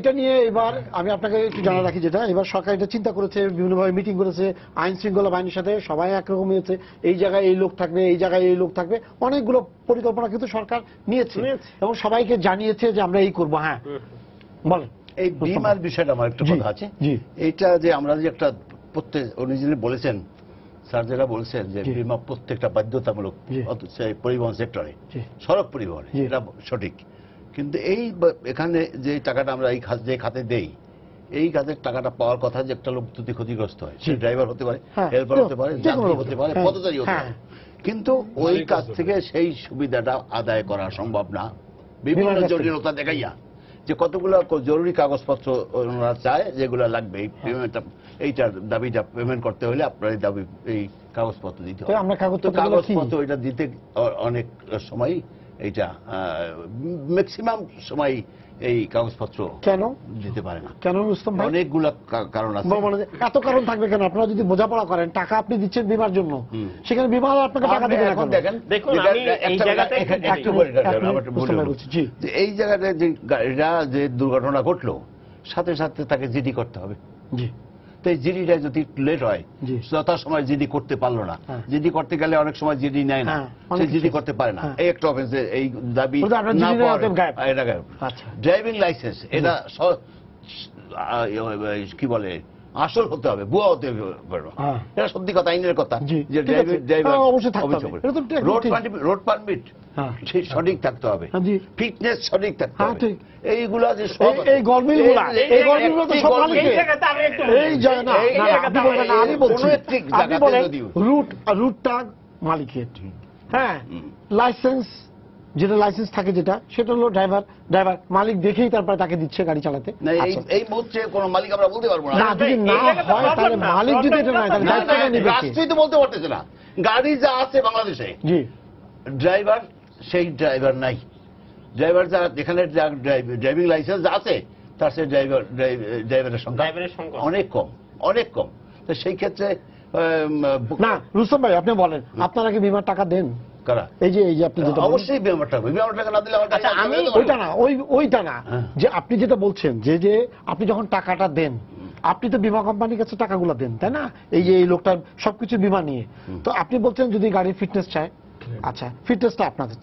এটা নিয়ে এবার আমি আপনাকে একটু জানা রাখি, যেটা এবার সরকার এটা চিন্তা করেছে, বিভিন্নভাবে মিটিং করেছে, আইন শৃঙ্খলা বাহিনীর সাথে সবাই একরকম হয়েছে, এই জায়গায় এই লোক থাকবে, এই জায়গায় এই লোক থাকবে, অনেকগুলো পরিকল্পনা কিন্তু সরকার নিয়েছে এবং সবাইকে জানিয়েছে যে আমরা এই করবো। হ্যাঁ বলেন। এই বিমার বিষয়টা আমার একটা কথা আছে, এইটা যে আমরা যে একটা প্রত্যেক উনি যিনি বলেছেন, স্যার যেটা বলছেন যে বিমা প্রত্যেকটা বাধ্যতামূলক পরিবহন সেক্টরে, সড়ক পরিবহনে, এটা সঠিক। কিন্তু এই এখানে যে টাকাটা আমরা এই যে খাতে দেই, এই কাজের টাকাটা পাওয়ার কথা যে একটা লোক যদি ক্ষতিগ্রস্ত হয়, সে ড্রাইভার হতে পারে, হেল্পার হতে পারে, যাত্রী হতে পারে, পথচারী হতে পারে, কিন্তু ওই কাজ থেকে সেই সুবিধাটা আদায় করা সম্ভব না। বিভিন্ন জটিলতা দেখাইয়া যে কতগুলো জরুরি কাগজপত্র ওনারা চায় যেগুলো লাগবে, এই পেমেন্টটা, এইটার দাবিটা পেমেন্ট করতে হলে আপনার এই দাবি, এই কাগজপত্র দিতে হবে। কাগজপত্র এটা দিতে অনেক সময়, এইটা ম্যাক্সিমাম সময় এই কাগজপত্র কেন দিতে পারে না। কেন? অনেকগুলো কারণ আছে। এত কারণ থাকবে কেন? আপনারা যদি বোঝাপড়া করেন, টাকা আপনি দিচ্ছেন বিমার জন্য, সেখানে বিমা আপনাকে টাকা দিবে না। এখন দেখেন, এই জায়গাটা যে গাড়িটা যে দুর্ঘটনা ঘটলো, সাথে সাথে তাকে জিডি করতে হবে। জি, তো এই জিডিটা যদি লেট হয়, যথাসময় জিডি করতে পারলো না, জিডি করতে গেলে অনেক সময় জিডি নেয় না, সে জিডি করতে পারে না, এই একটা অফেন্সে এই দাবি না পাওয়ার। ড্রাইভিং লাইসেন্স এটা কি বলে, আসল হতে হবে, ভুয়া হতে হবে, এটা সত্যি কথা, আইনের কথা। যে রোড পারমিট হ্যাঁ। সেই সঠিক থাকতে হবে, হ্যাঁ, জি। ফিটনেস সঠিক থাকতে হ্যাঁ, হবে। ঠিক। এইগুলা যে সব এই গলমিলগুলা এই গলমিলগুলো তো সব মালিকের। এই জায়গাতে আমি একটু এই যায় না, এই না, না, আপনি বলবেন না, আমি বলছি কোনো একটি আপনি জায়গাতে বলেন যদিও। রুটটা মালিকের, হ্যাঁ, লাইসেন্স যেটা লাইসেন্স থাকে যেটা সেটা হলো ড্রাইভার মালিক দেখেই তারপরে তাকে দিচ্ছে গাড়ি চালাতে। না, আচ্ছা। এই মুহূর্তে কোনো মালিক আমরা বলতে পারবো না না। যদি এই না জায়গাতে হয় problem তাহলে না, মালিক যদি এটা নয় তাহলে না, দায়িত্বটা নিবে কে? রাষ্ট্রই তো বলতে পারতেছে না। গাড়ি যা আছে বাংলাদেশে, জি ড্রাইভার সেই ড্রাইভার নাই। ড্রাইভার যারা যেখানে ড্রাইভিং লাইসেন্স আছে তার সে ড্রাইভারের সংখ্যা অনেক কম। তো সেই ক্ষেত্রে না রুস্তম ভাই আপনি বলেন আপনারা কি বিমার টাকা দেন? কারা? এই যে আপনি যেটা বলছেন। অবশ্যই বিমার টাকা না দিলে আমার আচ্ছা, আমি ওইটা না ওইটা না, হ্যাঁ। যে আপনি যেটা বলছেন যে আপনি যখন টাকাটা দেন আপনি তো বিমা কোম্পানির কাছে টাকাগুলো দেন তাই না? এই যে এই লোকটার সবকিছু বিমা নিয়ে, তো আপনি বলছেন যদি গাড়ির ফিটনেস চায়, আচ্ছা ফিটনেসটা আপনাদের,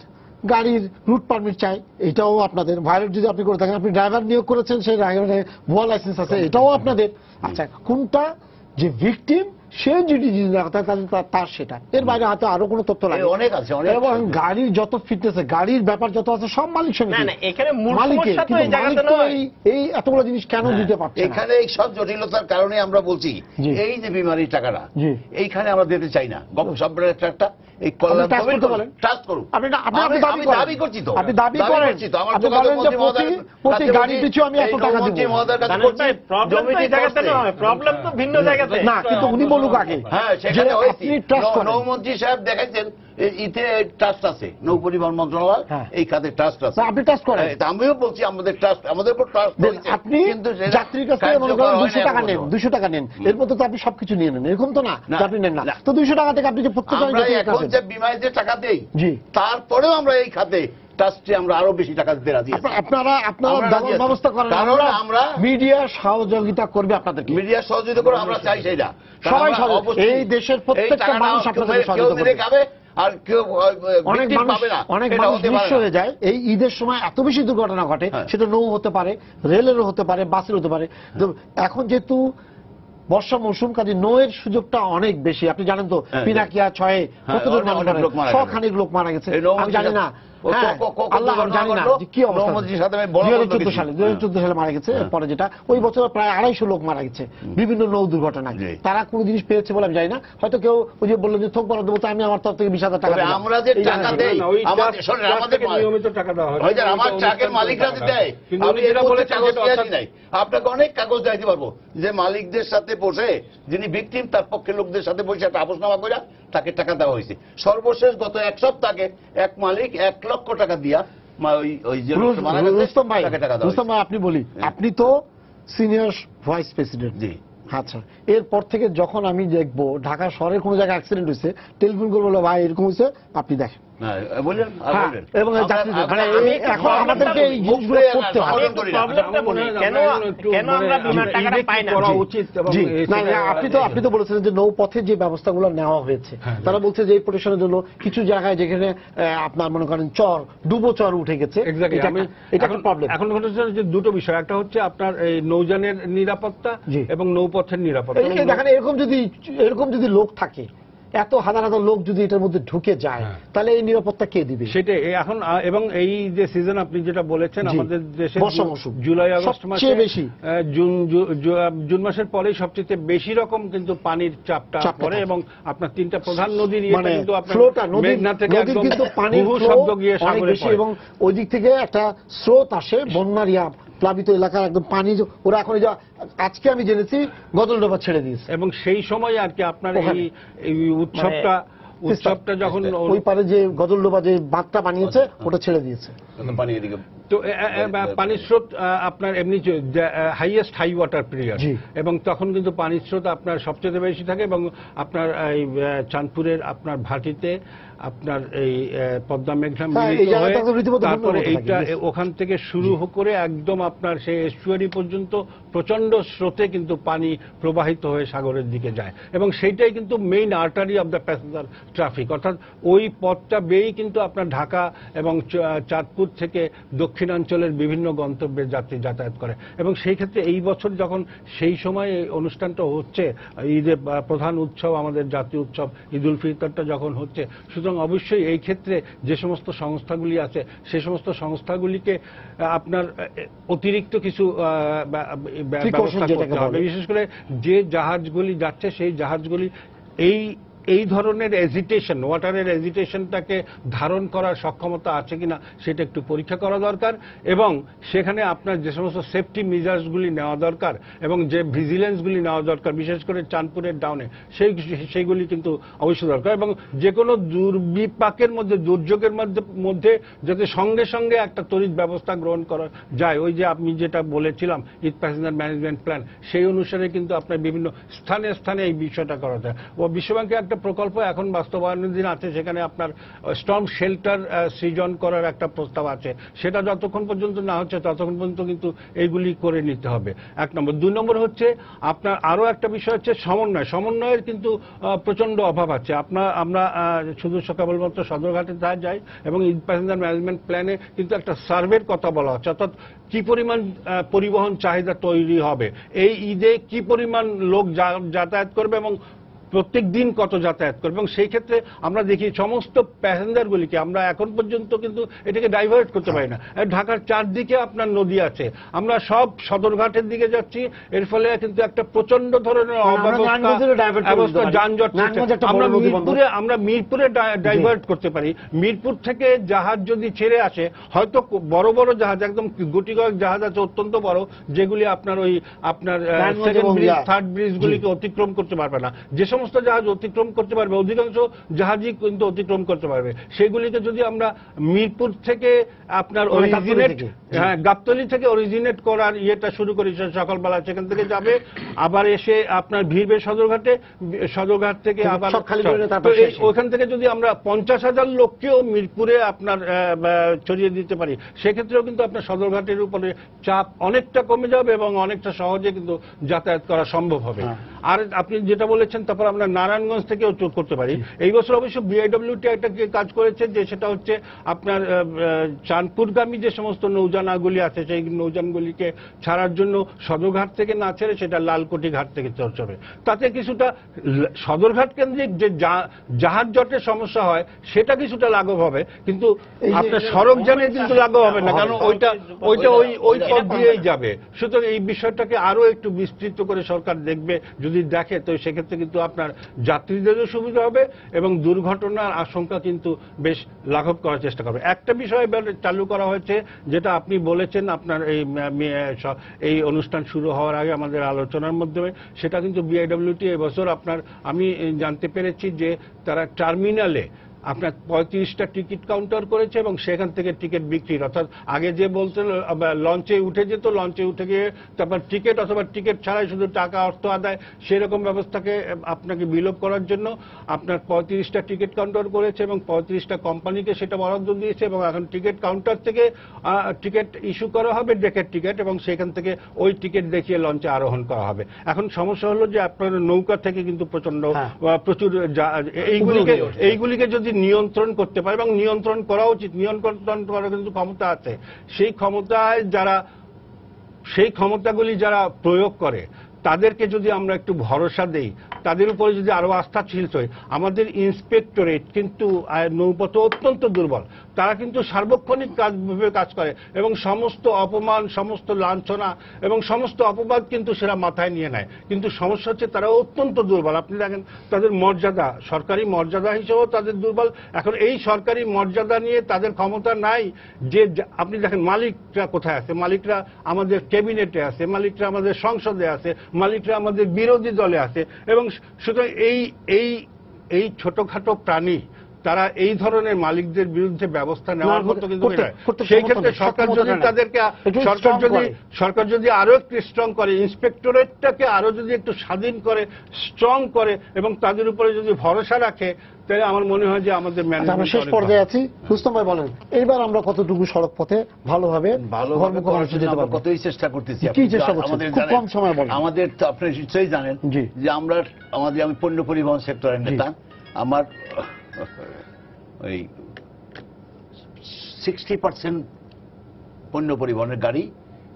গাড়ির রুট পারমিট চাই এটাও আপনাদের, ভায়োলেট যদি আপনি করে থাকেন, আপনি ড্রাইভার নিয়োগ করেছেন সেই ড্রাইভারের ভুয়া লাইসেন্স আছে এটাও আপনাদের। আচ্ছা কোনটা যে ভিকটিম সে যদি তার সেটা, এর বাইরে হয়তো আরো কোনো তথ্য লাগে অনেক আছে, এবং গাড়ির যত ফিটনেস গাড়ির ব্যাপার যত আছে সব মালিক সমিতি। না, এখানে মূল মালিকের, সমস্যা তো কিন্তু এই জায়গাতে মালিক তো নয়। এই এতগুলো জিনিস কেন দিতে পারছে না? এখানে এই সব জটিলতার কারণে আমরা বলছি জি। এই যে বিমারির টাকাটা জি। এইখানে আমরা দিতে চাই না। সবের একটা এই কল্যাণ আপনি trust করতে বলেন। ট্রাস্ট করুন। আপনি আমি দাবি করছি তো, আপনি দাবি করেন, করছি তো। আমার আপনি যোগাযোগ বলেন যে মন্ত্রী মহোদয় প্রতি গাড়ি পিছু আমি এত টাকা দিব। মহোদয়ের কাছে দানেশ করছি, ভাই, প্রবলেম তো এই জায়গাতে করছে। নয়, প্রবলেম তো ভিন্ন জায়গাতে। না কিন্তু উনি বলুক আগে হ্যাঁ যে সেখানে হয়েছে। আপনি ট্রাস্ট করেন। নৌমন্ত্রী সাহেব দেখাইছেন ইতে ট্রাস্ট আছে, নৌ পরিবহন মন্ত্রণালয় হ্যাঁ। এই খাতে ট্রাস্ট আছে। না, আপনি trust করেন। তা আমিও বলছি আমাদের ট্রাস্ট, আমাদের উপর ট্রাস্ট দেন, আপনি যাত্রীর কাছ থেকে মনে করেন 200 টাকা নেন, 200 টাকা নেন, এর মধ্যে তো আপনি সবকিছু নিয়ে নেন, এরকম তো না না, যে আপনি নেন না। না। তো 200 টাকা থেকে আপনি যে প্রত্যেক আমরা এখন যে বিমায় যে টাকা দেই, জি। তারপরেও আমরা এই খাতে ট্রাস্টে আমরা আরো বেশি টাকা দিতে রাজি আছি। আপনারা আমরা রাজি আছি। ব্যবস্থা করেন, কারণ আমরা মিডিয়া সহযোগিতা করবে আপনাদেরকে, মিডিয়া সহযোগিতা করে আমরা চাই সেইটা। সবাই কারণ আমরা সহযোগিতা- অবশ্যই এই দেশের প্রত্যেকটা এই টাকাটা মানুষ আপনাদের কেউ সহযোগিতা মেরে করবে। খাবে আর কেউ অনেক victim মানুষ পাবে না, অনেক এটা মানুষ হতে পারে নিঃস্ব না। হয়ে যায় এই ঈদের সময়, এত বেশি দুর্ঘটনা ঘটে, হ্যাঁ। সেটা নৌ হতে পারে, রেলেরও হতে পারে, বাসের হতে পারে। তো এখন যেহেতু বর্ষা মৌসুম, কাজে নৌয়ের সুযোগটা অনেক বেশি। আপনি জানেন তো হ্যাঁ। পিনাকিয়া ছয়ে হ্যাঁ, কতজন অনেক মানুষ লোক মারা গেছে। শখানেক লোক মারা গেছে, এই নৌ আমি জানি না। ও হ্যাঁ, আল্লাহ আমি জানি না যে কি অবস্থা। নৌমন্ত্রীর সাথে আমি বড় 2014 সালে 2014 সালে মারা গেছে, হ্যাঁ। পরে যেটা ওই বছর প্রায় 250 লোক মারা গেছে বিভিন্ন নৌ দুর্ঘটনায়। জি। তারা কোনো জিনিস পেয়েছে বলে আমি জানি না, হয়তো কেউ ওই যে বললো যে থোক বরাদ্দ বলতে আমি আমার তরফ থেকে 20,000 টাকা তবে দিলাম। আমরা যে এই টাকা জায়গায়। দেই, না, ওই আমাদের ট্রাস্ট শোনেন, আমাদের থেকে নিয়মিত টাকা দেওয়া হয়। হয় আমার ট্রাকের মালিকরা যে দেয়, কিন্তু আমি উনি যেটা যেটা বলে বলেছেন কাগজ যেটা দিয়ে অর্থাৎ- নাই, আপনাকে অনেক কাগজ দিতে পারবো যে মালিকদের সাথে বসে যিনি ভিকটিম তার পক্ষের লোকদের সাথে বসে একটা আপোষনামা করে তাকে টাকা দেওয়া হয়েছে। সর্বশেষ গত এক সপ্তাহে এক মালিক 1 লক্ষ টাকা দিয়া ওই যে লোকটা মারা গেছে, রুস্তম ভাই, তাকে টাকা দেওয়া রুস্তম ভাই আপনি বলি, আপনি তো সিনিয়র ভাইস প্রেসিডেন্ট। জি। আচ্ছা, এরপর থেকে যখন আমি দেখবো ঢাকা শহরের কোনো জায়গায় অ্যাক্সিডেন্ট হয়েছে, টেলিফোন করে বলো ভাই এরকম হয়েছে, আপনি দেখেন। হ্যাঁ, বললেন আর হ্যাঁ, বললেন। এবং এই যাত্রীদের মানে এখন আমাদেরকে এই জিনিসগুলো করতে হবে। আমি একটু প্রবলেমটা বলি, কেন আমরা বিমার টাকাটা পাই না? করা উচিত এবং জি, এই না, সেটা- আপনি তো বলেছিলেন যে নৌপথে যে ব্যবস্থাগুলো নেওয়া হয়েছে, তারা বলছে যে এই প্রোটেকশনের জন্য কিছু জায়গায় যেখানে আপনার মনে করেন ডুবো চর উঠে গেছে, Exactly, এটা একটা প্রবলেম। এখন ঘটেছে যে দুটো বিষয়, একটা হচ্ছে আপনার এই নৌযানের নিরাপত্তা জি। এবং নৌপথের নিরাপত্তা। এই যে দেখেন এরকম যদি লোক থাকে, এত হাজার হাজার লোক যদি এটার মধ্যে ঢুকে যায়, তাহলে এই নিরাপত্তা কে দিবে? সেটাই এখন এবং এই যে সিজন আপনি যেটা বলেছেন, জি, আমাদের দেশে বর্ষা মৌসুম জুলাই আগস্ট মাসে সবচেয়ে বেশি। জুন মাসের পরেই সবচেয়ে বেশি রকম কিন্তু পানির চাপটা পড়ে থাকে। এবং আপনার তিনটা প্রধান নদীর মানে কিন্তু আপনার ফ্লোটা মেঘনা থেকে নদীর একদম কিন্তু পানির বহু flow শব্দ গিয়ে অনেক সাগরে বেশি পড়ে। এবং ওই দিক থেকে একটা স্রোত আসে, বন্যার প্লাবিত এলাকার একদম পানি ওরা এখন আজকে আমি জেনেছি গজলডোবা ছেড়ে দিয়েছে। এবং সেই সময় আর কি আপনার এই উৎসবটা যখন ওই পারে যে গজলডোবা যে বাঁধটা বানিয়েছে ওটা ছেড়ে দিয়েছে। পানি এদিকে তো পানির স্রোত আপনার এমনি হাইয়েস্ট হাই ওয়াটার পিরিয়ড, জি। এবং তখন কিন্তু পানির স্রোত আপনার সবচেয়ে বেশি থাকে এবং আপনার এই চাঁদপুরের আপনার ভাটিতে আপনার এই পদ্মা মেঘনা হ্যাঁ, এই মিলিত জায়গাটা হয়ে তো রীতিমতো তারপরে বন্যা হতে এইটা থাকে, yes। ওখান থেকে শুরু করে একদম আপনার সেই এস্টুয়ারি পর্যন্ত প্রচন্ড স্রোতে কিন্তু পানি প্রবাহিত হয়ে সাগরের দিকে যায় এবং সেইটাই কিন্তু main artery of the passenger traffic, অর্থাৎ ওই পথটা বেয়েই কিন্তু আপনার ঢাকা এবং চাঁদপুর থেকে দক্ষিণ দক্ষিণাঞ্চলের বিভিন্ন গন্তব্যে যাত্রী যাতায়াত করে। এবং সেই ক্ষেত্রে এই বছর যখন সেই সময় এই অনুষ্ঠানটা হচ্ছে, ঈদের প্রধান উৎসব আমাদের জাতীয় উৎসব ঈদ উল ফিতরটা যখন হচ্ছে, সুতরাং অবশ্যই এই ক্ষেত্রে যে সমস্ত সংস্থাগুলি আছে সেই সমস্ত সংস্থাগুলিকে আপনার অতিরিক্ত কিছু ব্যবস্থা করতে হবে। বিশেষ করে যে জাহাজগুলি যাচ্ছে সেই জাহাজগুলি এই ধরনের এজিটেশন, ওয়াটারের এজিটেশনটাকে ধারণ করার সক্ষমতা আছে কিনা সেটা একটু পরীক্ষা করা দরকার, এবং সেখানে আপনার যে সমস্ত সেফটি মেজার্সগুলি নেওয়া দরকার এবং যে ভিজিলেন্সগুলি নেওয়া দরকার, বিশেষ করে চাঁদপুরের ডাউনে সেইগুলি কিন্তু অবশ্যই দরকার। এবং যে কোনো দুর্বিপাকের মধ্যে, দুর্যোগের মধ্যে যাতে সঙ্গে সঙ্গে একটা তড়িৎ ব্যবস্থা গ্রহণ করা যায়, ওই যে আমি যেটা বলেছিলাম ঈদ প্যাসেঞ্জার ম্যানেজমেন্ট প্ল্যান, সেই অনুসারে কিন্তু আপনার বিভিন্ন স্থানে স্থানে এই বিষয়টা করা যায়। ও বিশ্বব্যাংকের একটা প্রকল্প এখন বাস্তবায়নাধীন আছে, সেখানে আপনার স্টর্ম শেল্টার সৃজন করার একটা প্রস্তাব আছে। সেটা যতক্ষণ পর্যন্ত না হচ্ছে ততক্ষণ পর্যন্ত কিন্তু এইগুলি করে নিতে হবে, 1 নম্বর। 2 নম্বর হচ্ছে আপনার আরো একটা বিষয় হচ্ছে সমন্বয়ের কিন্তু প্রচন্ড অভাব আছে। আমরা শুধু কেবলমাত্র সদরঘাটে যাই এবং ঈদ প্যাসেঞ্জার ম্যানেজমেন্ট প্ল্যানে কিন্তু একটা সার্ভের কথা বলা হচ্ছে, অর্থাৎ কি পরিমাণ পরিবহন চাহিদা তৈরি হবে, এই ঈদে কি পরিমাণ লোক যাতায়াত করবে এবং প্রত্যেক দিন কত যাতায়াত করবে। এবং সেই ক্ষেত্রে আমরা দেখি সমস্ত প্যাসেঞ্জারগুলিকে আমরা এখন পর্যন্ত কিন্তু এটাকে ডাইভার্ট করতে পারি না। ঢাকার চারদিকে আপনার নদী আছে, আমরা সব সদরঘাটের দিকে যাচ্ছি, এর ফলে কিন্তু একটা প্রচন্ড ধরনের অব্যবস্থা, যানজট। আমরা মিরপুরে ডাইভার্ট করতে পারি। মিরপুর থেকে জাহাজ যদি ছেড়ে আসে, হয়তো বড় বড় জাহাজ, একদম গুটি কয়েক জাহাজ আছে অত্যন্ত বড়, যেগুলি আপনার সেকেন্ড ব্রিজ, থার্ড ব্রিজগুলিকে অতিক্রম করতে পারবে না। যে সমস্ত জাহাজ অতিক্রম করতে পারবে, অধিকাংশ জাহাজই কিন্তু অতিক্রম করতে পারবে, সেগুলিকে যদি আমরা মিরপুর থেকে আপনার গাবতলী থেকে অরিজিনেট করার ইয়েটা শুরু করি, সকালবেলা সেখান থেকে যাবে, আবার এসে আপনার ভিড়বে সদরঘাট থেকে আবার ওইখান থেকে যদি আমরা 50,000 লোককেও মিরপুরে আপনার ছড়িয়ে দিতে পারি, সেক্ষেত্রেও কিন্তু আপনার সদরঘাটের উপরে চাপ অনেকটা কমে যাবে এবং অনেকটা সহজে কিন্তু যাতায়াত করা সম্ভব হবে। আর আপনি যেটা বলেছেন, তারপর আমরা নারায়ণগঞ্জ থেকেও করতে পারি। এই বছর অবশ্য বিআইডব্লিউটি একটা কাজ করেছে, যে সেটা হচ্ছে আপনার চাঁদপুরগামী যে সমস্ত নৌযানগুলি আছে সেই নৌযানগুলিকে ছাড়ার জন্য সদরঘাট থেকে না ছেড়ে সেটা লালকুঠি ঘাট থেকে চলবে। তাতে কিছুটা সদরঘাট কেন্দ্রিক যে জাহাজ জটের সমস্যা হয় সেটা কিছুটা লাঘব হবে, কিন্তু আপনার সড়ক যানে কিন্তু লাঘব হবে না, কারণ ওইটা ওই পথ দিয়েই যাবে। সুতরাং এই বিষয়টাকে আরো একটু বিস্তৃত করে সরকার দেখবে, যদি দেখে তো সেক্ষেত্রে কিন্তু আপনার যাত্রীদেরও সুবিধা হবে এবং দুর্ঘটনার আশঙ্কা কিন্তু বেশ লাঘব করার চেষ্টা করবে। একটা বিষয় চালু করা হয়েছে, যেটা আপনি বলেছেন আপনার এই অনুষ্ঠান শুরু হওয়ার আগে আমাদের আলোচনার মাধ্যমে, সেটা কিন্তু বিআইডব্লিউটি এবছর আপনার আমি জানতে পেরেছি যে তারা টার্মিনালে আপনার 35টা টিকিট কাউন্টার করেছে এবং সেখান থেকে টিকিট বিক্রির, অর্থাৎ আগে যে বলতে লঞ্চে উঠে যেত, লঞ্চে উঠে গিয়ে তারপর টিকিট অথবা টিকিট ছাড়াই শুধু টাকা অর্থ আদায়, সেরকম ব্যবস্থাকে আপনাকে বিলোপ করার জন্য আপনার 35টা টিকিট কাউন্টার করেছে এবং 35টা কোম্পানিকে সেটা বরাদ্দ দিয়েছে এবং এখন টিকিট কাউন্টার থেকে টিকিট ইস্যু করা হবে, ডেকের টিকিট, এবং সেখান থেকে ওই টিকিট দেখিয়ে লঞ্চে আরোহণ করা হবে। এখন সমস্যা হলো যে আপনার নৌকা থেকে কিন্তু প্রচুর এইগুলিকে যদি নিয়ন্ত্রণ করতে পারে, এবং নিয়ন্ত্রণ করা উচিত, নিয়ন্ত্রণ করার কিন্তু ক্ষমতা আছে, সেই ক্ষমতাগুলি যারা প্রয়োগ করে তাদেরকে যদি আমরা একটু ভরসা দেই, তাদের উপরে যদি আরো আস্থাশীল হই। আমাদের ইন্সপেক্টরেট কিন্তু নৌপথে অত্যন্ত দুর্বল, তারা কিন্তু সার্বক্ষণিক কাজ করে এবং সমস্ত অপমান, সমস্ত লাঞ্ছনা এবং সমস্ত অপবাদ কিন্তু সেটা মাথায় নিয়ে নেয়, কিন্তু সমস্যা হচ্ছে তারা অত্যন্ত দুর্বল। আপনি দেখেন তাদের মর্যাদা, সরকারি মর্যাদা হিসেবেও তাদের দুর্বল। এখন এই সরকারি মর্যাদা নিয়ে তাদের ক্ষমতা নাই, যে আপনি দেখেন মালিকরা কোথায় আছে, মালিকরা আমাদের ক্যাবিনেটে আছে, মালিকরা আমাদের সংসদে আছে, মালিকরা আমাদের বিরোধী দলে আছে, এবং সুতরাং এই ছোটখাটো প্রাণী তারা এই ধরনের মালিকদের বিরুদ্ধে ব্যবস্থা নেওয়ার মতো কিন্তু সেই ক্ষেত্রে সরকার যদি আরো একটু স্ট্রং করে, ইন্সপেক্টরেটটাকে আরো যদি একটু স্বাধীন করে, স্ট্রং করে এবং তাদের উপরে যদি ভরসা রাখে, তাহলে আমার মনে হয় যে আমাদের আমরা শেষ পর্যায়ে আছি। রুস্তম ভাই বলেন, এইবার আমরা কতটুকু সড়ক পথে ভালোভাবে কতই চেষ্টা করতেছি, খুব কম সময় বলেন। আমাদের তো আপনি নিশ্চয়ই জানেন যে আমি পণ্য পরিবহন সেক্টরের নেতা, আমার ওই 60% পণ্য পরিবহনের গাড়ি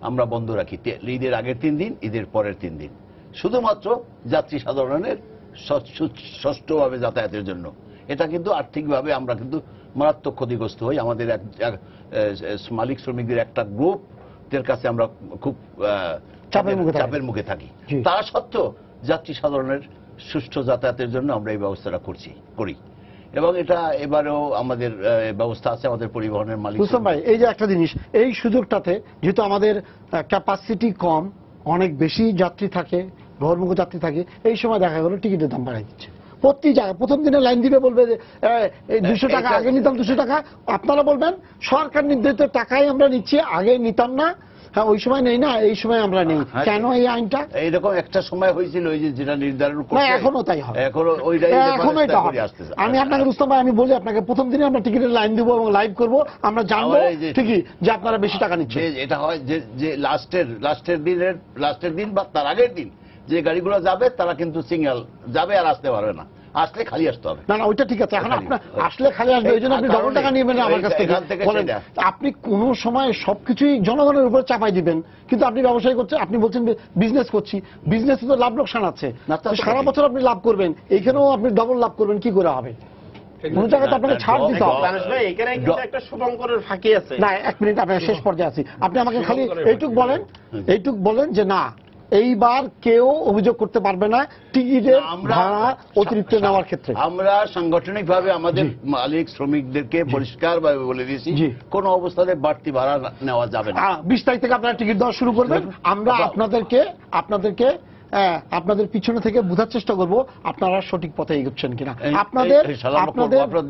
আমরা বন্ধ রাখি ঈদের আগের 3 দিন, ঈদের পরের 3 দিন, শুধুমাত্র যাত্রী সাধারণের সুষ্ঠুভাবে যাতায়াতের জন্য। এটা কিন্তু আর্থিকভাবে আমরা কিন্তু মারাত্মক ক্ষতিগ্রস্ত হই। আমাদের মালিক শ্রমিকদের একটা গ্রুপদের কাছে আমরা খুব চাপের মুখে থাকি। তারা সত্ত্বেও যাত্রী সাধারণের সুষ্ঠু যাতায়াতের জন্য আমরা এই ব্যবস্থাটা করি এবং এটা এবারেও আমাদের ব্যবস্থা আছে আমাদের পরিবহনের মালিক। রুস্তম ভাই, এই যে একটা জিনিস, এই সুযোগটাতে যেহেতু আমাদের ক্যাপাসিটি কম, অনেক বেশি যাত্রী থাকে, বহির্মুখ যাত্রী থাকে, এই সময় দেখা গেল টিকিটের দাম বাড়াই দিচ্ছে। প্রতি জায়গায় প্রথম দিনে লাইন দিবে, বলবে যে 200 টাকা, আগে নিতাম 200 টাকা, আপনারা বলবেন সরকার নির্ধারিত টাকাই আমরা নিচ্ছি, আগে নিতাম না, হ্যাঁ ওই সময় নেই না, এই সময় আমরা নেই। কেন এই আইনটা? এইরকম একটা সময় হয়েছিল, ওই যে যেটা নির্ধারণ করছে, এখনো তাই হয়, এখনো এটা হবে। আমি আপনাকে রুস্তম ভাই আমি বলি আপনাকে, প্রথম দিনে আমরা টিকিটের লাইন দিব এবং লাইভ করব, আমরা জানবো ঠিকই যে আপনারা বেশি টাকা নিচ্ছেন। এটা হয় যে লাস্টের দিন বা তার আগের দিন যে গাড়িগুলো যাবে তারা কিন্তু সিঙ্গেল যাবে, আর আসতে পারবে না, আসলে খালি আসতে হবে। না না, ওইটা ঠিক আছে। এখন আপনার আসলে খালি আসবে, এই জন্য আপনি ডবল টাকা নিবেন আমার কাছ থেকে। আপনি কোন সময় সবকিছুই জনগণের উপর চাপাই দিবেন, কিন্তু আপনি ব্যবসায়ী করছেন, আপনি বলছেন বিজনেস করছি, বিজনেসে তো লাভ লোকসান আছে, সারা বছর আপনি লাভ করবেন, এইখানেও আপনি ডবল লাভ করবেন, কি করে হবে? কোন জায়গায় তো আপনাকে ছাড় দিতে হবে। এখানে কিন্তু একটা শুভঙ্করের ফাঁকি আছে। না, 1 মিনিট, আপনার শেষ পর্যায়ে আছি, আপনি আমাকে খালি এইটুক বলেন যে না, এইবার কেউ অভিযোগ করতে পারবে না টিকিটের ভাড়া অতিরিক্ত নেওয়ার ক্ষেত্রে। আমরা সাংগঠনিকভাবে আমাদের মালিক শ্রমিকদেরকে পরিষ্কারভাবে বলে দিয়েছি, কোন অবস্থাতে বাড়তি ভাড়া নেওয়া যাবে না। 20 তারিখ থেকে আপনারা টিকিট দেওয়া শুরু করবেন। আমরা আপনাদেরকে আপনাদের পিছনে থেকে বোঝার চেষ্টা করব আপনারা সঠিক পথে এগোচ্ছেন কিনা। আপনাদের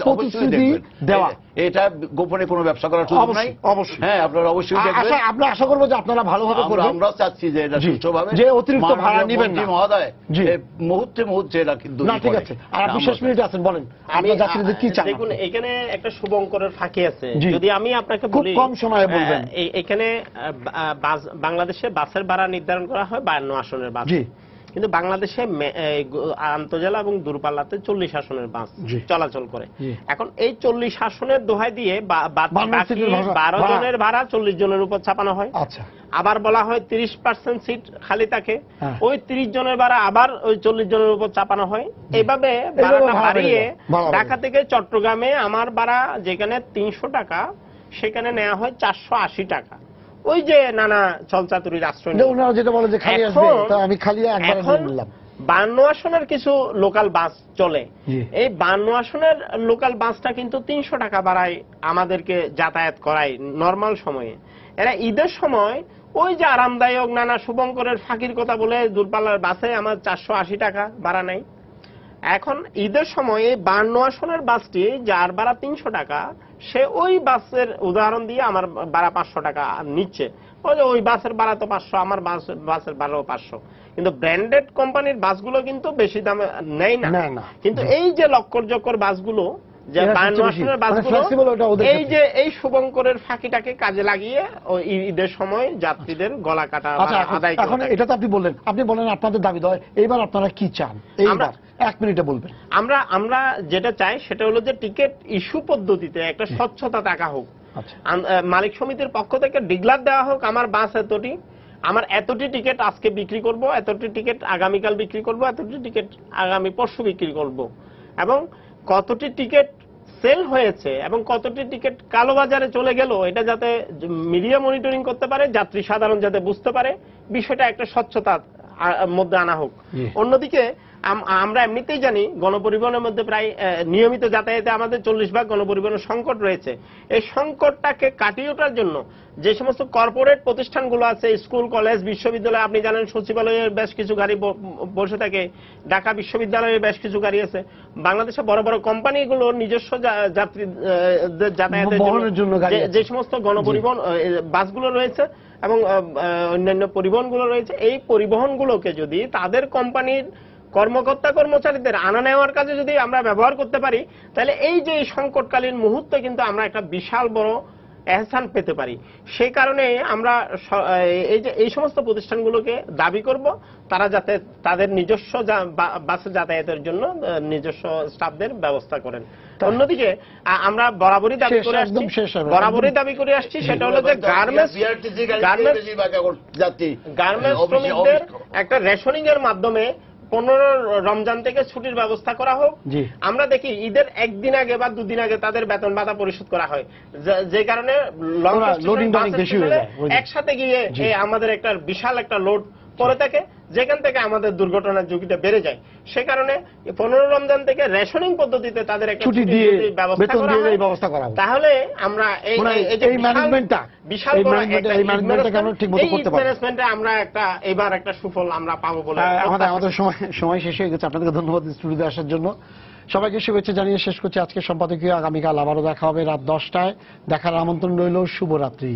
প্রতিশ্রুতি দেওয়া, এটা গোপনে কোনো ব্যবসা করার সুযোগ নাই। অবশ্যই, হ্যাঁ, আপনারা অবশ্যই দেখবেন। আমরা আশা করব যে আপনারা ভালোভাবে করবেন। আমরা চাচ্ছি যে এটা সুষ্ঠুভাবে, যে অতিরিক্ত ভাড়া নেবেন না মহোদয়, মুহূর্তে এটা কিন্তু না, ঠিক আছে। আর আপনি শেষ মিনিটে আছেন, বলেন আপনি যাত্রীদের কি চান? দেখুন, এখানে একটা শুভঙ্করের ফাঁকি আছে, যদি আমি আপনাকে বলি, খুব কম সময়ে বলবেন। এখানে বাংলাদেশে বাসের ভাড়া নির্ধারণ করা হয় 52 আসনের বাস, কিন্তু বাংলাদেশে আন্তজেলা এবং দূরপাল্লাতে 40 আসনের বাস চলাচল করে। এখন এই 40 আসনের দোহাই দিয়ে 12 জনের ভাড়া 40 জনের উপর চাপানো হয়। আবার বলা হয় 30% সিট খালি থাকে, ওই 30 জনের ভাড়া আবার ওই 40 জনের উপর চাপানো হয়। এইভাবে ভাড়াটা বাড়িয়ে ঢাকা থেকে চট্টগ্রামে আমার ভাড়া যেখানে 300 টাকা সেখানে নেওয়া হয় 480 টাকা। ওই যে নানা চলচাতুরির আশ্রয় যেটা বলে যে খালি আসবে, আমি খালি একবার বললাম। 52 আসনের কিছু লোকাল বাস চলে, এই 52 আসনের লোকাল বাসটা কিন্তু 300 টাকা ভাড়ায় আমাদেরকে যাতায়াত করায় নরমাল সময়ে। এরা ঈদের সময় ওই যে আরামদায়ক নানা শুভঙ্করের ফাঁকির কথা বলে দূরপাল্লার বাসে আমার 480 টাকা ভাড়া নেয়। এখন ঈদের সময়ে 52 আসনের বাসটি যার ভাড়া 300 টাকা, সে ওই বাসের উদাহরণ দিয়ে আমার ভাড়া 500 টাকা নিচ্ছে। ওই বাসের ভাড়া তো 500, আমার বাসের ভাড়াও 500। কিন্তু ব্র্যান্ডেড কোম্পানির বাসগুলো কিন্তু বেশি দামে নেয় না। কিন্তু এই যে লক্কর বাসগুলো, যে 52 আসনের বাসগুলো, এই যে এই শুভঙ্করের ফাঁকিটাকে কাজে লাগিয়ে ওই ঈদের সময় যাত্রীদের গলা কাটা আদায় করে। এখন এটা তো আপনি বললেন আপনাদের দাবি দেয়, এইবার আপনারা কি চান? এইবার 1 মিনিটে বলবেন। আমরা যেটা চাই সেটা হলো যে টিকিট ইস্যু পদ্ধতিতে একটা স্বচ্ছতা থাকা হোক। মালিক সমিতির পক্ষ থেকে ডিক্লার দেওয়া হোক, আমার বাস এতটি, আমার এতটি টিকিট আজকে বিক্রি করব, এতটি টিকিট আগামীকাল বিক্রি করব, এতটি টিকিট আগামী পরশু বিক্রি করব, এবং কতটি টিকিট সেল হয়েছে এবং কতটি টিকিট কালোবাজারে চলে গেল, এটা যাতে মিডিয়া মনিটরিং করতে পারে, যাত্রী সাধারণ যাতে বুঝতে পারে, বিষয়টা একটা স্বচ্ছতার মধ্যে আনা হোক। অন্যদিকে আমরা এমনিতেই জানি গণপরিবহনের মধ্যে প্রায় নিয়মিত যাতায়াতে আমাদের 40 ভাগ গণপরিবহনের সংকট রয়েছে। এই সংকটটাকে কাটিয়ে ওঠার জন্য যে সমস্ত কর্পোরেট প্রতিষ্ঠানগুলো আছে, স্কুল, কলেজ, বিশ্ববিদ্যালয়, আপনি জানেন সচিবালয়ের বেশ কিছু গাড়ি বসে থাকে, ঢাকা বিশ্ববিদ্যালয়ের বেশ কিছু গাড়ি আছে, বাংলাদেশে বড় বড় কোম্পানিগুলোর নিজস্ব যাত্রীদের যাতায়াতের জন্য যে সমস্ত গণপরিবহন বাসগুলো রয়েছে এবং অন্যান্য পরিবহনগুলো রয়েছে, এই পরিবহনগুলোকে যদি তাদের কোম্পানির কর্মকর্তা কর্মচারীদের আনা নেওয়ার কাজে যদি আমরা ব্যবহার করতে পারি, তাহলে এই যে সংকটকালীন মুহূর্তে কিন্তু আমরা একটা বিশাল বড় এহসান পেতে পারি। সেই কারণে আমরা এই সমস্ত প্রতিষ্ঠানগুলোকে দাবি করব তারা যাতে তাদের নিজস্ব বাসে যাতায়াতের জন্য নিজস্ব স্টাফদের ব্যবস্থা করেন। অন্যদিকে আমরা বরাবরই দাবি করে আসছি সেটা হলো যে গার্মেন্টস শ্রমিকদের একটা রেশনিং এর মাধ্যমে 15 রমজান থেকে ছুটির ব্যবস্থা করা হোক। আমরা দেখি ঈদের একদিন আগে বা দুদিন আগে তাদের বেতন ভাতা পরিশোধ করা হয়, যে কারণে একসাথে গিয়ে আমাদের একটা বিশাল একটা লোড পরে থাকে, যেখান থেকে আমাদের দুর্ঘটনার ঝুঁকিটা বেড়ে যায়। সে কারণে 15 রমজান থেকে রেশনিং পদ্ধতিতে তাদের একটা ছুটি দিয়ে ব্যবস্থা করা হয়, তাহলে আমরা আমরা এবার একটা সুফল আমরা পাবো বলে আমাদের সময় শেষ হয়ে গেছে। আপনাদেরকে ধন্যবাদ স্টুডিওতে আসার জন্য। সবাইকে শুভেচ্ছা জানিয়ে শেষ করছি আজকে সম্পাদকীয়। আগামীকাল আবারও দেখা হবে রাত 10টায়। দেখার আমন্ত্রণ রইল। শুভরাত্রি।